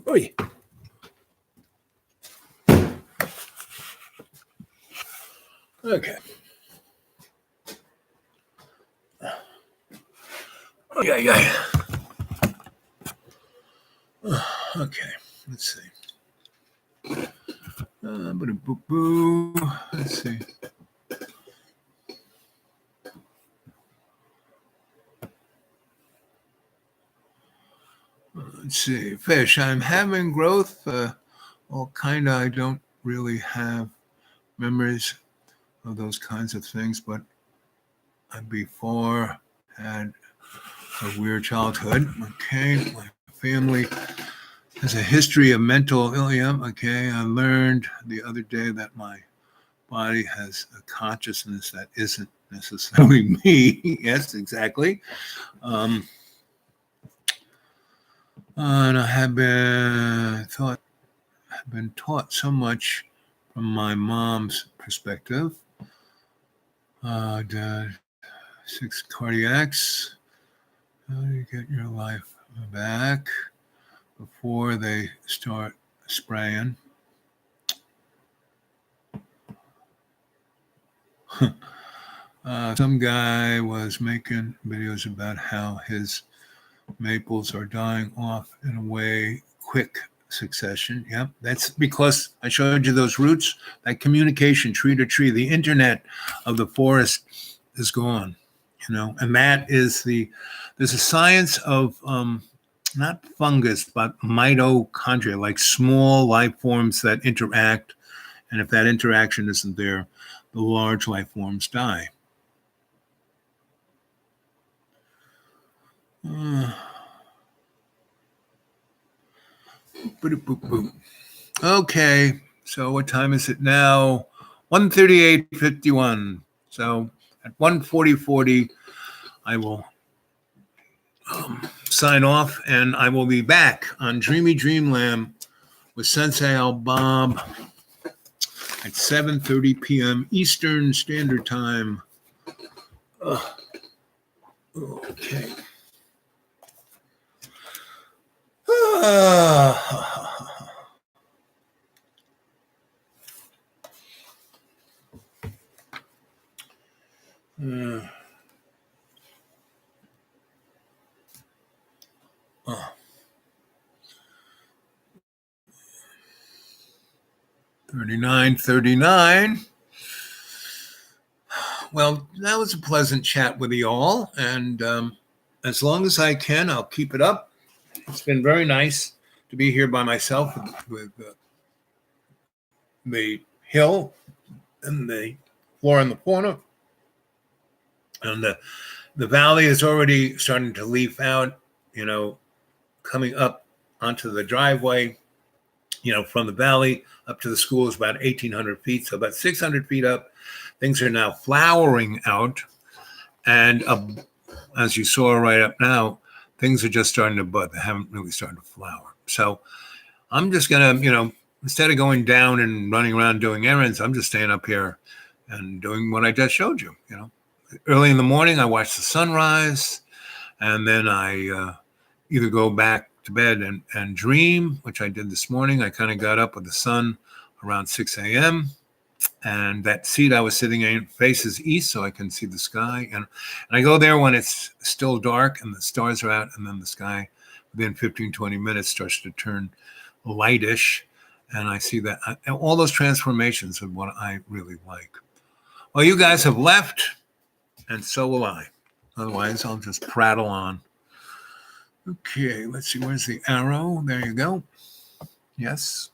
Oy. Okay. Yeah. Okay, let's see. Let's see. Let's see. Fish. I'm having growth. All kind of. I don't really have memories of those kinds of things, but I before had a weird childhood. Okay, my family has a history of mental illness. Okay, I learned the other day that my body has a consciousness that isn't necessarily me. Yes, exactly. And I have been taught so much from my mom's perspective. Dad, 6 cardiacs. How do you get your life back before they start spraying? Some guy was making videos about how his maples are dying off in a way quick succession. Yep, that's because I showed you those roots. That communication, tree to tree, the internet of the forest is gone. And that is there's a science of not fungus but mitochondria, like small life forms that interact, and if that interaction isn't there, the large life forms die. Okay, so what time is it now? 1:38:51. So at 1:40:40, I will sign off, and I will be back on Dreamy Dreamland with Sensei Al Bob at 7:30 p.m. Eastern Standard Time. Okay. 39:39. Well, that was a pleasant chat with you all, and as long as I can, I'll keep it up. It's been very nice to be here by myself with the hill and the floor in the corner. And the valley is already starting to leaf out, coming up onto the driveway, from the valley up to the school is about 1,800 feet. So about 600 feet up, things are now flowering out. And as you saw right up now, things are just starting to bud. They haven't really started to flower. So I'm just going to, instead of going down and running around doing errands, I'm just staying up here and doing what I just showed you. Early in the morning, I watch the sunrise, and then I either go back to bed and dream, which I did this morning. I kind of got up with the sun around 6 a.m., and that seat I was sitting in faces east, so I can see the sky. And I go there when it's still dark and the stars are out, and then the sky within 15, 20 minutes starts to turn lightish. And I see that all those transformations are what I really like. Well, you guys have left, and so will I. Otherwise, I'll just prattle on. Okay, let's see. Where's the arrow? There you go. Yes.